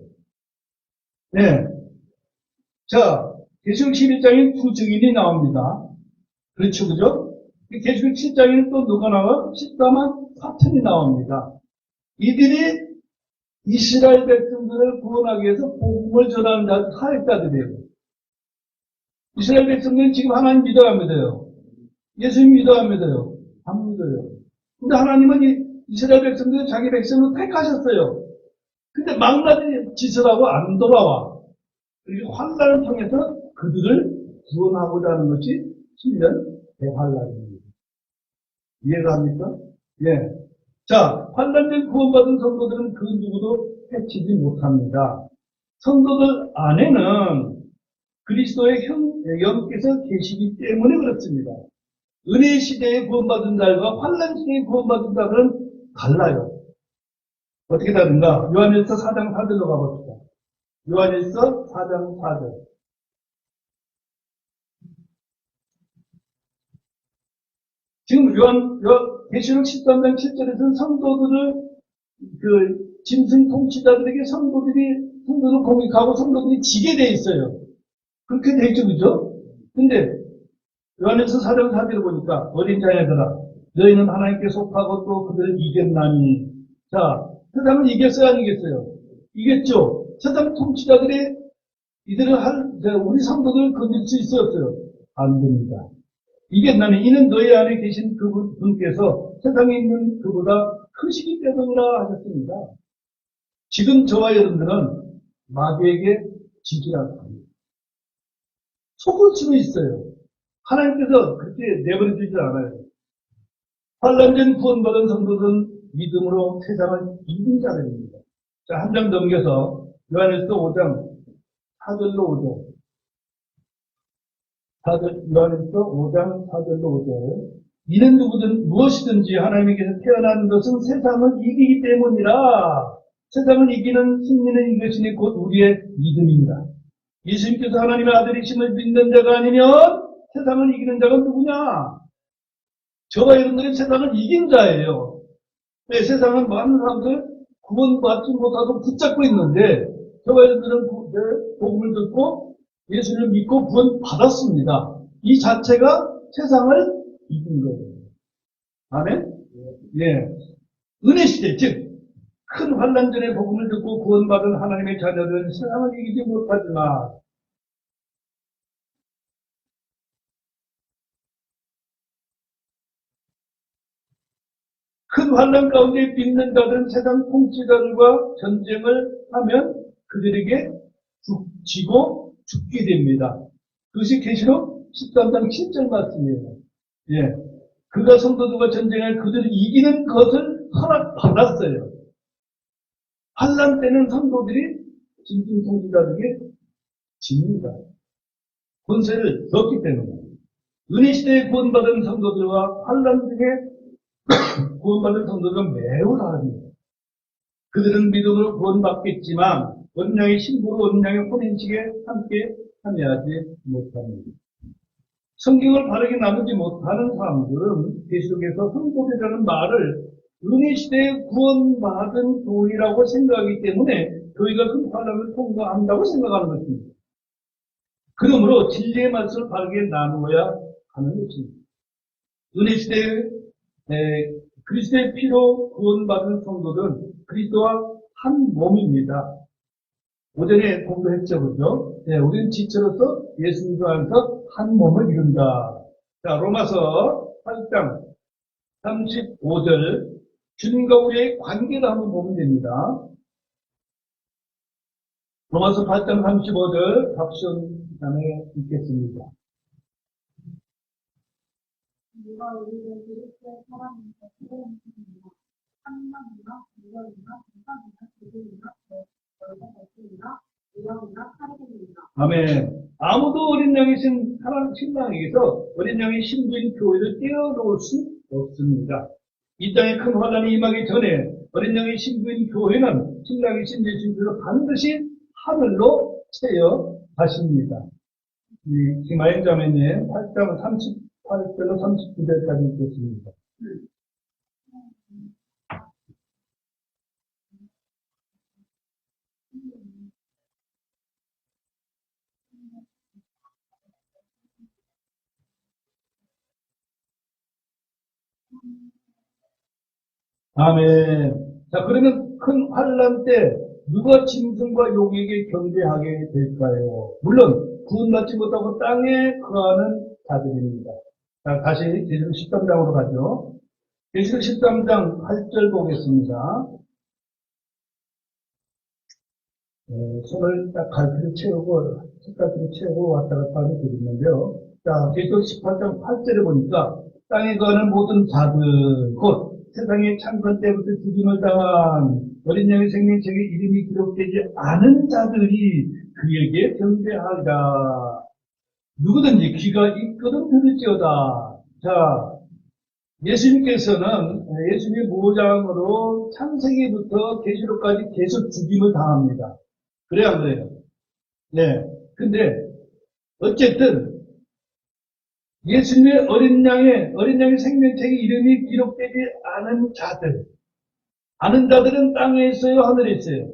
네. 자, 계시록 11장에 두 증인이 나옵니다. 그렇죠, 그죠? 계시록 7장에는 또 누가 나와? 14만 4천이 나옵니다. 이들이 이스라엘 백성들을 구원하기 위해서 복음을 전하는 사역자들이에요. 이스라엘 백성들은 지금 하나님 믿어야 믿어요. 예수님 믿어야 믿어요. 안 믿어요. 근데 하나님은 이스라엘 백성들을 자기 백성으로 택하셨어요. 근데 망나니 짓을 하고 안 돌아와. 그리고 환난을 통해서 그들을 구원하고자 하는 것이 7년 대환란입니다. 이해가 합니까? 예. 자, 환난된 구원받은 성도들은 그 누구도 해치지 못합니다. 성도들 안에는 그리스도의 영께서 계시기 때문에 그렇습니다. 은혜 시대에 구원받은 자들과 환난 시대에 구원받은 자들은 달라요. 어떻게 다른가? 요한일서 4장 4절로 가봅시다. 요한일서 4장 4절. 지금 계시록 13장 7절에서는 성도들을 짐승 통치자들에게 성도들을 공격하고 성도들이 지게 돼 있어요. 그렇게 돼 있죠, 그죠? 근데 요한일서 4장 4절을 보니까 어린 자녀들아 너희는 하나님께 속하고 또 그들을 이겼나니. 자, 세상은 이겼어요, 안 이겼어요? 이겼죠. 세상 통치자들이 우리 성도들을 건질 수 있어요, 없어요? 안 됩니다. 이겼나니 이는 너희 안에 계신 그분께서 세상에 있는 그보다 크시기 때문이라 하셨습니다. 지금 저와 여러분들은 마귀에게 지지 않습니다. 속을 수는 있어요. 하나님께서 그렇게 내버려두지 않아요. 환란전 구원받은 성도들은 믿음으로 세상을 이긴 자들입니다. 자, 한 장 넘겨서 요한일서 5장 4절로 5절. 요한일서 5장 4절로 5절. 이는 누구든 무엇이든지 하나님께서 태어난 것은 세상을 이기기 때문이라. 세상을 이기는 승리는 이것이니 곧 우리의 믿음입니다. 예수님께서 하나님의 아들이심을 믿는 자가 아니면 세상을 이기는 자가 누구냐? 저와 여러분들이 세상을 이긴 자예요. 네, 세상은 많은 사람들 구원받지 못하고 붙잡고 있는데 저와 여러분들은 복음을 듣고 예수를 믿고 구원받았습니다. 이 자체가 세상을 이긴 거예요. 아멘? 예. 은혜 시대, 즉 큰 환난 전에 복음을 듣고 구원받은 하나님의 자녀들은 세상을 이기지 못하지만 큰 환난 가운데 믿는 자들은 세상 통치자들과 전쟁을 하면 그들에게 지고 죽게 됩니다. 그것이 계시록 13장 7절 말씀이에요. 예. 그가 성도들과 전쟁할 그들을 이기는 것을 허락받았어요. 환난 때는 성도들이 진정 통치자들에게 집니다. 권세를 줬기 때문에. 은혜 시대에 구원받은 성도들과 환난 중에 구원받은 성도들은 매우 다릅니다. 그들은 믿음으로 구원받겠지만 어린 양의 신부로 어린 양의 혼인식에 함께 참여하지 못합니다. 성경을 바르게 나누지 못하는 사람들은 계속해서 성도되라는 말을 은혜 시대에 구원받은 교회라고 생각하기 때문에 교회가 큰 환난을 통과한다고 생각하는 것입니다. 그러므로 진리의 말씀을 바르게 나누어야 하는 것입니다. 은혜 시대에 그리스도의 피로 구원받은 성도들은 그리스도와 한 몸입니다. 오전에 공부했죠, 그죠? 네, 우리는 지체로서 예수님 안에서 한 몸을 이룬다. 자, 로마서 8장 35절. 주님과 우리의 관계를 한번 보면 됩니다. 로마서 8장 35절 답변 안에 있겠습니다. 누가 우리를 그리스도의 사랑에서 구원하시느냐 한명이나 무명이나 공산이나 제국이나 벌거벗이나 유형이나 칼이니라. 아멘. 아무도 어린 양이신 사랑 신랑에게서 어린 양의 신부인 교회를 떼어놓을 수 없습니다. 이 땅에 큰 환난이 임하기 전에 어린 양의 신부인 교회는 신랑이신 예수님께서 반드시 하늘로 채워 가십니다. 이 김하영 자매님 8장 38절로 39절까지 읽겠습니다. 아멘. 자, 그러면 큰 환난 때 누가 짐승과 용에게 경배하게 될까요? 물론 구원받지 못하고 땅에 거하는 자들입니다. 자, 다시 계시록 13장으로 가죠. 계시록 13장 8절 보겠습니다. 손을 딱 갈피를 채우고 책갈피를 채우고 왔다 갔다 하는 글이 있는데요. 자, 계시록 18장 8절에 보니까 땅에 거하는 모든 자들 곧 세상의 창건 때부터 죽임을 당한 어린 양의 생명책에 이름이 기록되지 않은 자들이 그에게 경배하리라. 누구든지 귀가 있거든 들을지어다. 자, 예수님께서는 예수님의 모장으로 창세기부터 계시록까지 계속 죽임을 당합니다. 그래요, 안 그래요? 네. 근데 어쨌든 예수님의 어린 양의 생명책에 이름이 기록되지 않은 자들, 아는 자들은 땅에 있어요, 하늘에 있어요?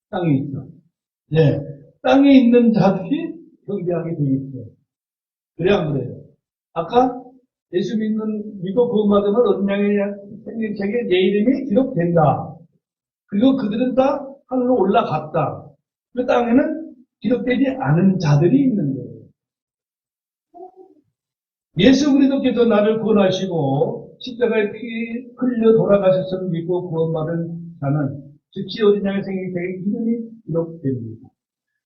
땅에 있어. 네. 땅에 있는 자들이 경배하게 되어 있어요. 그래, 안 그래요? 아까 예수 믿고 구원받으면 어린 양의 생명책에 내 이름이 기록된다. 그리고 그들은 다 하늘로 올라갔다. 그 땅에는 기록되지 않은 자들이 있는 거예요. 예수 그리스도께서 나를 구원하시고 십자가에 피 흘려 돌아가셨음을 믿고 구원받은 자는 즉시 어린 양의 생명책에 이름이 기록됩니다.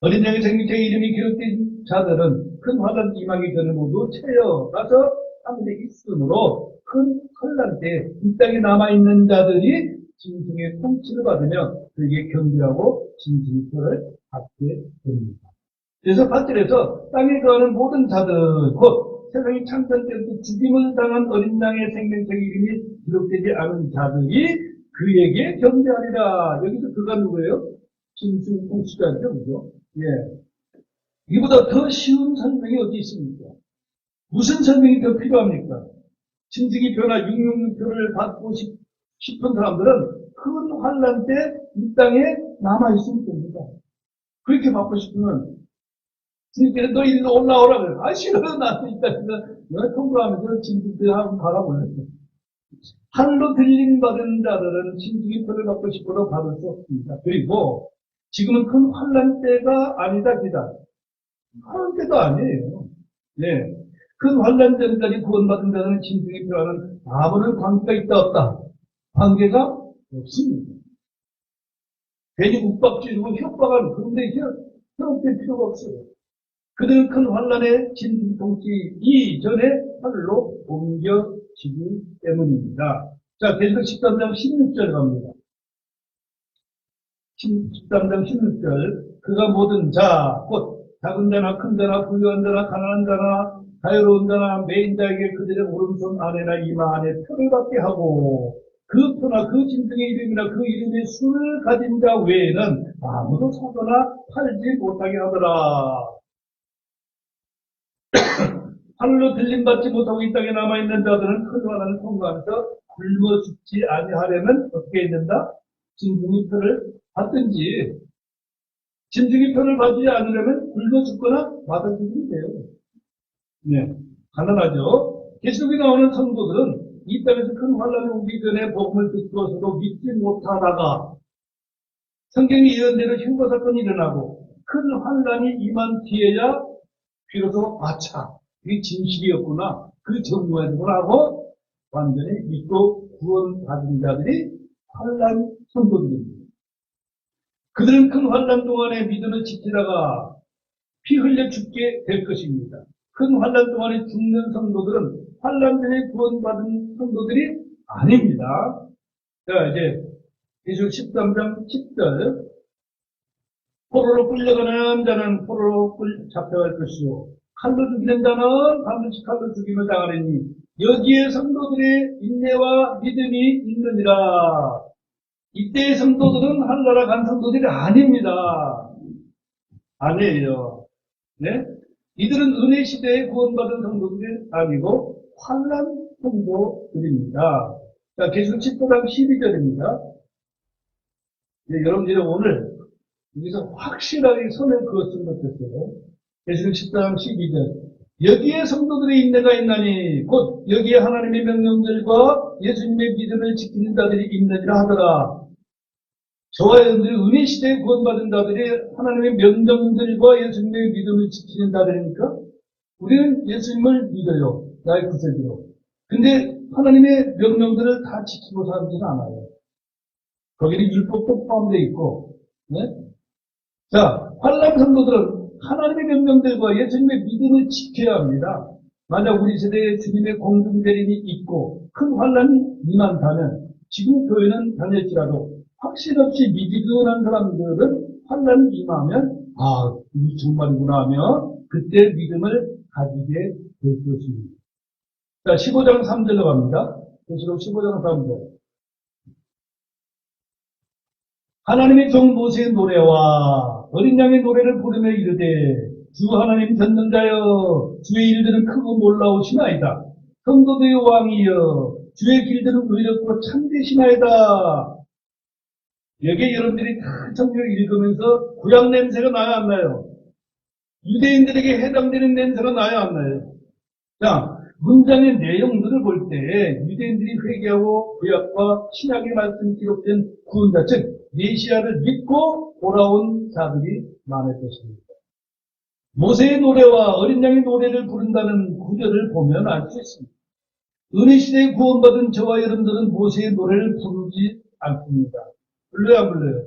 어린 양의 생명책에 이름이 기록된 자들은 큰 환란 임하기 전에 모두 채여가서 하늘에 있으므로 큰 환란 때 이 땅에 남아있는 자들이 짐승의 통치를 받으며 그에게 경배하고 짐승의 표를 받게 됩니다. 그래서 8절에서 땅에 거하는 모든 자들 곧 세상이 창건 때부터 죽임을 당한 어린 양의 생명책에 이름이 기록되지 않은 자들이 그에게 경배하리라. 여기서 그가 누구예요? 짐승 통치자죠, 그죠? 예. 이보다 더 쉬운 설명이 어디 있습니까? 무슨 설명이 더 필요합니까? 짐승의 표나 666표를 받고 싶은 사람들은 큰 환란 때 이 땅에 남아있으면 됩니다. 그렇게 받고 싶으면 주님께서 너 일로 올라오라 그래요. 아, 싫어. 나도 이 땅에서 너 통과하면서 짐승들하고 바라보냈어. 하늘로 들림받은 자들은 짐승의 표를 받고 싶어도 받을 수 없습니다. 그리고 지금은 큰 환란 때가 아니다, 기다. 환란 때도 아니에요. 네. 큰 환란 전까지 구원받은 자들은 짐승의 표와는 아무런 관계가 있다 없다. 관계가 없습니다. 괜히 욱박지르고 협박하는 그런데 협박될 필요가 없어요. 그들은 큰 환란의 짐승 통치 이전에 하늘로 옮겨지기 때문입니다. 자, 계속 13장 16절 갑니다. 13장 16절 그가 모든 자, 곧 작은 자나 큰 자나 부유한 자나 가난한 자나 자유로운 자나 매인 자에게 그들의 오른손 안에나 이마 안에 표를 받게 하고 그 표나 그 짐승의 이름이나 그 이름의 수를 가진 자 외에는 아무도 사거나 팔지 못하게 하더라. 하늘로 들림받지 못하고 이 땅에 남아있는 자들은 큰 환난을 통과하면서 굶어 죽지 아니하려면 어떻게 해야 된다? 짐승의 표를 받든지 짐승의 표를 받지 않으려면 굶어 죽거나 받아 죽으면 돼요. 네, 가난하죠. 계시록에 나오는 성도들은 이 땅에서 큰 환난이 오기 전에 복음을 듣고서도 믿지 못하다가 성경이 예언대로 흉고 사건이 일어나고 큰 환난이 임한 뒤에야 비로소 아차, 이게 진실이었구나, 그 정보였구나 하고 완전히 믿고 구원받은 자들이 환난 성도들입니다. 그들은 큰 환난 동안에 믿음을 지키다가 피 흘려 죽게 될 것입니다. 큰 환난 동안에 죽는 성도들은 환난 전에 구원받은 성도들이 아닙니다. 자, 이제 계시록 13장 10절 포로로 끌려가는 자는 포로로 잡혀갈 것이요 칼로 죽이는 자는 반드시 칼로 죽임을 당하리니 여기에 성도들의 인내와 믿음이 있느니라. 이때의 성도들은 하늘나라 간 성도들이 아닙니다. 아니에요. 네? 이들은 은혜 시대에 구원받은 성도들이 아니고 환난 성도들입니다. 자, 계시록 10장 12절입니다. 네, 여러분들이 오늘 여기서 확실하게 선을 그었으면 좋겠어요. 계시록 10장 12절. 여기에 성도들의 인내가 있나니 곧 여기에 하나님의 명령들과 예수님의 믿음을 지키는 자들이 있느니라 하더라. 저와 여러분들이 은혜 시대에 구원받은 자들이 하나님의 명령들과 예수님의 믿음을 지키는 자들이니까 우리는 예수님을 믿어요. 나의 구세주로. 근데 하나님의 명령들을 다 지키고 살지는 않아요. 거기는 율법도 포함되어 있고, 네? 자, 환난 성도들은 하나님의 명령들과 예수님의 믿음을 지켜야 합니다. 만약 우리 세대에 주님의 공중대림이 있고 큰 환난이 임한다면 지금 교회는 다닐지라도 확신 없이 미지근한 사람들은 환난이 임하면 이 정말이구나 하며 그때 믿음을 가지게 될 것입니다. 자, 15장 3절로 갑니다. 계시록 15장 3절. 하나님의 종 모세의 노래와 어린 양의 노래를 부르며 이르되 주 하나님 전능자여 주의 일들은 크고 놀라우시나이다. 성도들의 왕이여 주의 길들은 의롭고 참되시나이다. 여기에 여러분들이 다 성경을 읽으면서 구약 냄새가 나야 안 나요? 유대인들에게 해당되는 냄새가 나야 안 나요? 자, 문장의 내용들을 볼 때 유대인들이 회개하고 구약과 신약의 말씀이 기록된 구원자 즉 메시아를 믿고 돌아온 자들이 많을 것입니다. 모세의 노래와 어린 양의 노래를 부른다는 구절을 보면 알 수 있습니다. 은혜 시대에 구원받은 저와 여러분들은 모세의 노래를 부르지 않습니다. 불러요, 안 불러요?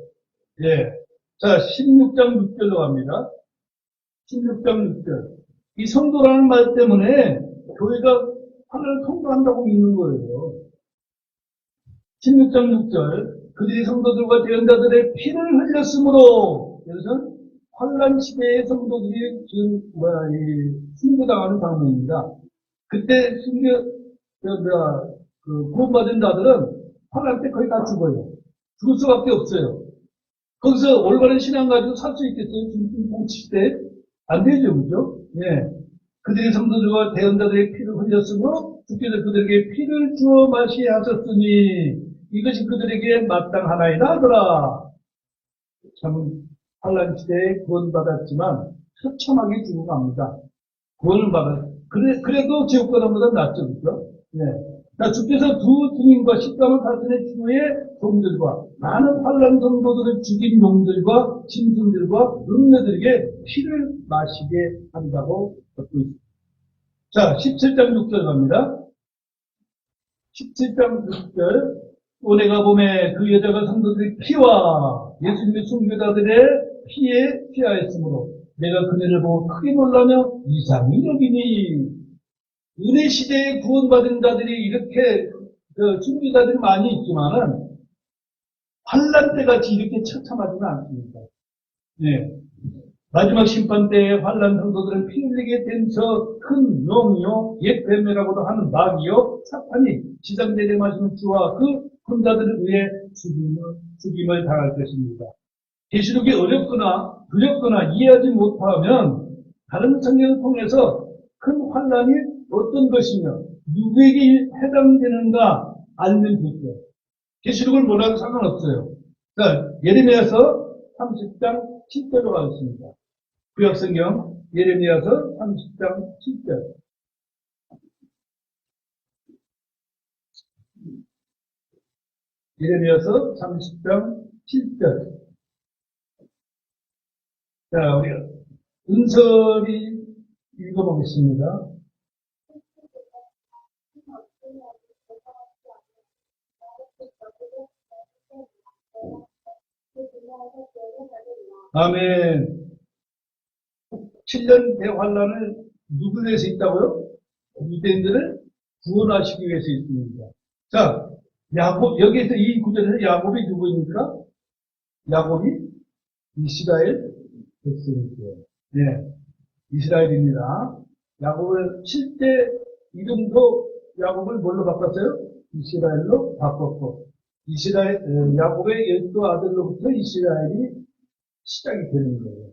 예. 자, 16장 6절로 갑니다. 16장 6절. 이 성도라는 말 때문에 교회가 하나님을 통과한다고 믿는 거예요. 16장 6절. 그들이 성도들과 대언자들의 피를 흘렸으므로, 여기서 환란 시대의 성도들이 지금 순교당하는 장면입니다. 그때 구원받은 자들은 환란 때 거의 다 죽어요. 죽을 수밖에 없어요. 거기서 올바른 신앙 가지고 살 수 있겠어요? 지금 봉치 때? 안 되죠, 그죠? 예. 그들이 성도들과 대언자들의 피를 흘렸으므로 주께서 그들에게 피를 주어 마시게 하셨으니 이것이 그들에게 마땅하나이다 하더라. 참 환란 시대에 구원받았지만 처참하게 죽어갑니다. 구원을 그래도 지옥보다보다 낫죠, 그죠? 예. 자, 주께서 두 주님과 십자가를 다스린 주의 종들과 많은 환란 성도들을 죽인 용들과 짐승들과 음녀들에게 피를 마시게 한다고 적고 있습니다. 자, 17장 6절 갑니다. 17장 6절. 또 내가 보매 그 여자가 성도들의 피와 예수님의 순교자들의 피에 피하였으므로 내가 그네를 보고 크게 놀라며 이상히 여기니 은혜 시대에 구원받은 자들이 이렇게 순교자들이 많이 있지만은 환란 때 같이 이렇게 처참하지는 않습니다. 네. 마지막 심판 때에 환란 성도들은 피 흘리게 된 저 큰 용이요 옛 뱀이라고도 하는 마귀요 사탄이 지상대에 마시는 주와 그 군자들을 위해 죽임을 당할 것입니다. 계시록이 어렵거나 두렵거나 이해하지 못하면 다른 성경을 통해서 큰 환란이 어떤 것이며 누구에게 해당되는가 알면 되죠. 계시록을 몰라도 상관없어요. 자, 예레미야서 30장 7절로 가겠습니다. 구약성경 예레미야서 30장 7절. 예레미야서 30장 7절. 자, 우리 은설이 읽어보겠습니다. 아멘. 7년 대환란을 누구를 위해서 있다고요? 유대인들을 구원하시기 위해서 있습니다. 자, 야곱, 여기에서 이 구절에서 야곱이 누구입니까? 야곱이 이스라엘 백성이죠. 네. 이스라엘입니다. 야곱을 7대 이름도 야곱을 뭘로 바꿨어요? 이스라엘로 바꿨고, 야곱의 12아들로부터 이스라엘이 시작이 되는 거예요.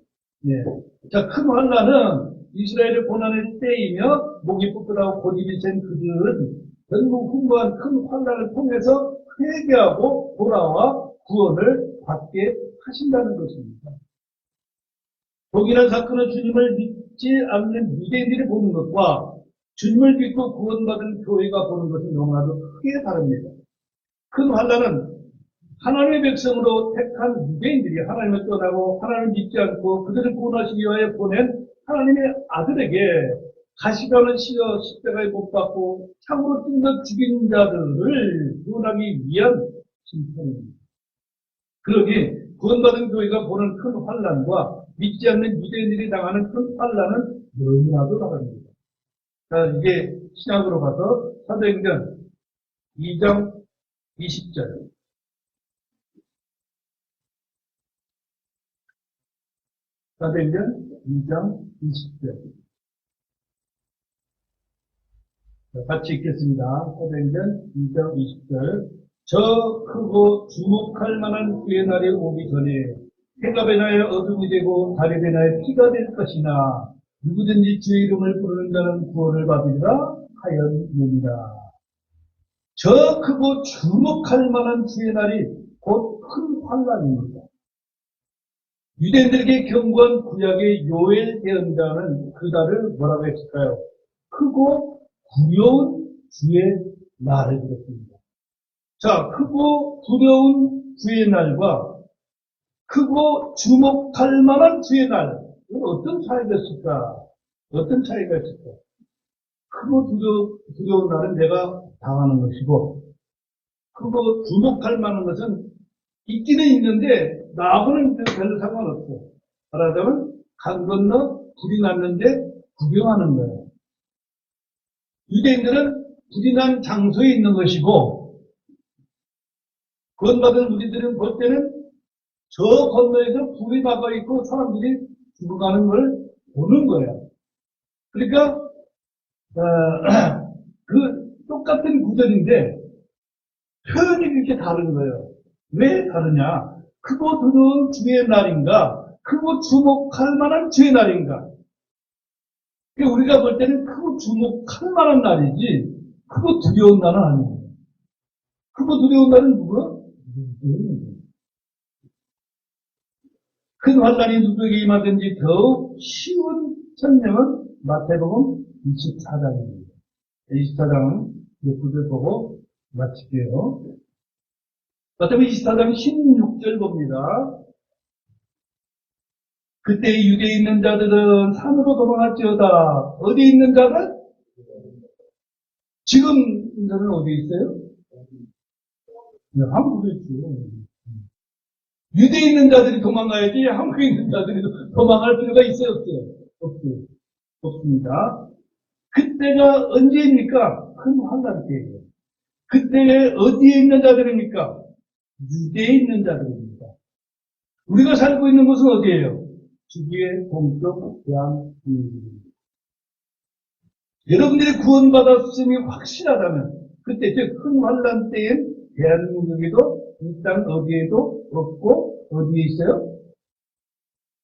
예. 자, 큰 환란은 이스라엘의 고난의 때이며 목이 쁘끄다고 고집이 센 그들은 전국 풍부한 큰 환란을 통해서 회개하고 돌아와 구원을 받게 하신다는 것입니다. 독일한 사건은 주님을 믿지 않는 유대인들이 보는 것과 주님을 믿고 구원받은 교회가 보는 것은 너무나도 크게 다릅니다. 큰 환란은 하나님의 백성으로 택한 유대인들이 하나님을 떠나고 하나님을 믿지 않고 그들을 구원하시기 위하여 보낸 하나님의 아들에게 가시관을 씌어 십자가에 못 박고 창으로 찔러 죽인 자들을 구원하기 위한 심판입니다. 그러니 구원받은 교회가 보는 큰 환란과 믿지 않는 유대인들이 당하는 큰 환란은 너무나도 다릅니다. 자, 이제 신약으로 가서 사도행전 2장 20절. 사도행전 2장 20절. 같이 읽겠습니다. 사도행전 2장 20절. 저 크고 주목할 만한 그의 날이 오기 전에 해가 변하여 어둠이 되고 달이 변하여 피가 될 것이나 누구든지 주의 이름을 부르는 자는 구원을 받으리라 하였느니라. 저 크고 주목할 만한 주의 날이 곧 큰 환란입니다. 유대인들에게 경고한 구약의 요엘 예언자는 그 달을 뭐라고 했을까요? 크고 두려운 주의 날을 그랬습니다. 자, 크고 두려운 주의 날과 크고 주목할 만한 주의 날, 이건 어떤 차이가 있을까? 어떤 차이가 있을까? 크고 두려운 날은 내가 당하는 것이고, 크고 주목할 만한 것은 있기는 있는데 나하고는 별로 상관없어. 말하자면 강 건너 불이 났는데 구경하는 거예요. 유대인들은 불이 난 장소에 있는 것이고 구원받은 우리들은 볼 때는 저 건너에서 불이 나가 있고 사람들이 죽어가는 걸 보는 거예요. 그러니까 그 똑같은 구절인데 표현이 이렇게 다른 거예요. 왜 다르냐? 크고 두려운 주의 날인가? 크고 주목할 만한 주의 날인가? 우리가 볼 때는 크고 주목할 만한 날이지 크고 두려운 날은 아니에요. 크고 두려운 날은 누구야? 큰 환란이 누구에게 임하든지 더욱 쉬운 설명은 마태복음 24장입니다. 24장은 이 구절 보고 마칠게요. 마태복음 24장 16절 봅니다. 그때 유대에 있는 자들은 산으로 도망할지어다. 어디에 있는 자들? 지금 인자는 어디에 있어요? 네, 한국에 있죠. 유대에 있는 자들이 도망가야지 한국에 있는 자들이 도망갈 필요가 있어요? 없어요? 없어요. 없습니다. 그때가 언제입니까? 큰 환란 때예요. 그때 어디에 있는 자들입니까? 유대에 있는 자들입니다. 우리가 살고 있는 곳은 어디예요? 주기의 동쪽 대한민국입니다. 여러분들이 구원받았음이 확실하다면 그때 큰 환란 때엔 대한민국에도 이 땅 어디에도 없고 어디에 있어요?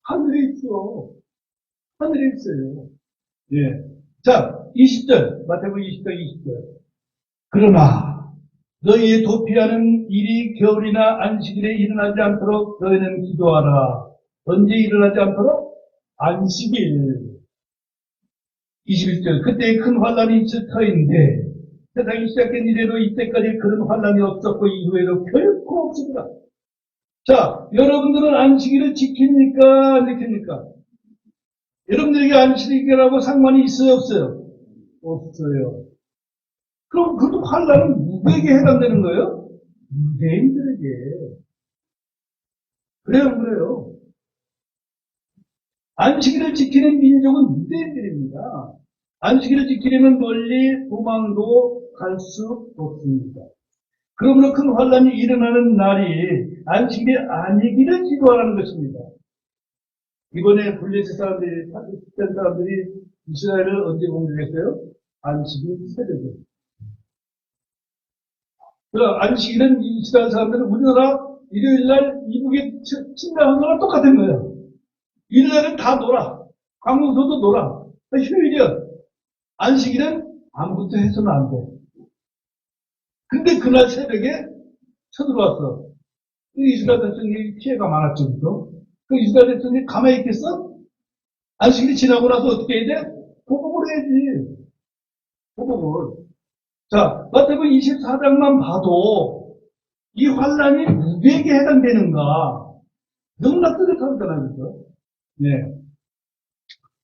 하늘에 있죠. 하늘에 있어요. 예. 자, 20절 마태복음 20장 20절. 그러나 너희의 도피하는 일이 겨울이나 안식일에 일어나지 않도록 너희는 기도하라. 언제 일어나지 않도록? 안식일. 21절. 그때 큰 환란이 있을 터인데 세상이 시작된 이래로 이때까지 그런 환란이 없었고 이후에도 결코 없습니다. 자, 여러분들은 안식일을 지킵니까? 안 지킵니까? 여러분들에게 안식일하고 상관이 있어요? 없어요? 없어요. 그럼 그 환란은 누구에게 해당되는 거예요? 유대인들에게. 그래요. 안식일을 지키는 민족은 유대인들입니다. 안식일을 지키려면 멀리 도망도 갈 수 없습니다. 그러므로 큰 환란이 일어나는 날이 안식일이 아니기를 기도하라는 것입니다. 이번에 블레셋 사람들이, 파레스타인 사람들이 이스라엘을 언제 공격했어요? 안식일 새벽에. 그럼 안식일은 이스라엘 사람들은 우리나라 일요일날 이북에 침략한 거랑 똑같은 거예요. 일요일은 다 놀아. 광명소도 놀아. 휴일이야. 안식일은 아무것도 해서는 안 돼. 근데 그날 새벽에 쳐들어왔어. 이스라엘 백성이 피해가 많았죠. 그죠? 그 이스라엘 백성이 가만히 있겠어? 안식일이 지나고 나서 어떻게 해야 돼? 보복을 해야지. 보복을. 자, 마태복음 24장만 봐도 이 환란이 누구에게 해당되는가? 너무나 뚜렷하잖아요. 그죠? 네.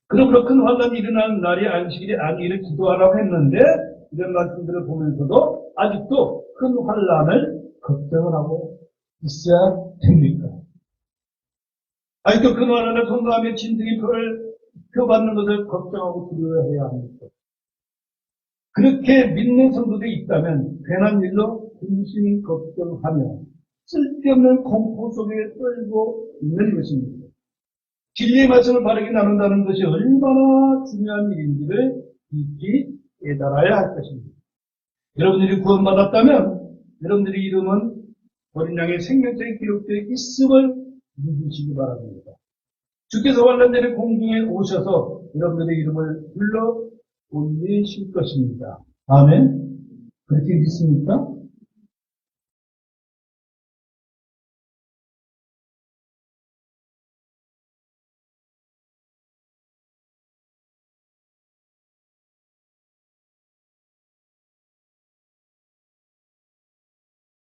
그러므로 큰 환란이 일어나는 날이 안식일이 아니기를 기도하라고 했는데 이런 말씀들을 보면서도 아직도 큰 환란을 걱정을 하고 있어야 됩니까? 아직도 큰 환란을 통과하며 진등의 표를 표받는 것을 걱정하고 두려워해야 합니까? 그렇게 믿는 성도들이 있다면 괜한 일로 근심 걱정하며 쓸데없는 공포 속에 떨고 있는 것입니다. 진리의 말씀을 바르게 나눈다는 것이 얼마나 중요한 일인지를 깊이 깨달아야 할 것입니다. 여러분들이 구원받았다면 여러분들의 이름은 어린 양의 생명책에 기록되어 있음을 믿으시기 바랍니다. 주께서 환란전에 공중에 오셔서 여러분들의 이름을 불러 올리실 것입니다. 아멘. 그렇게 믿습니까?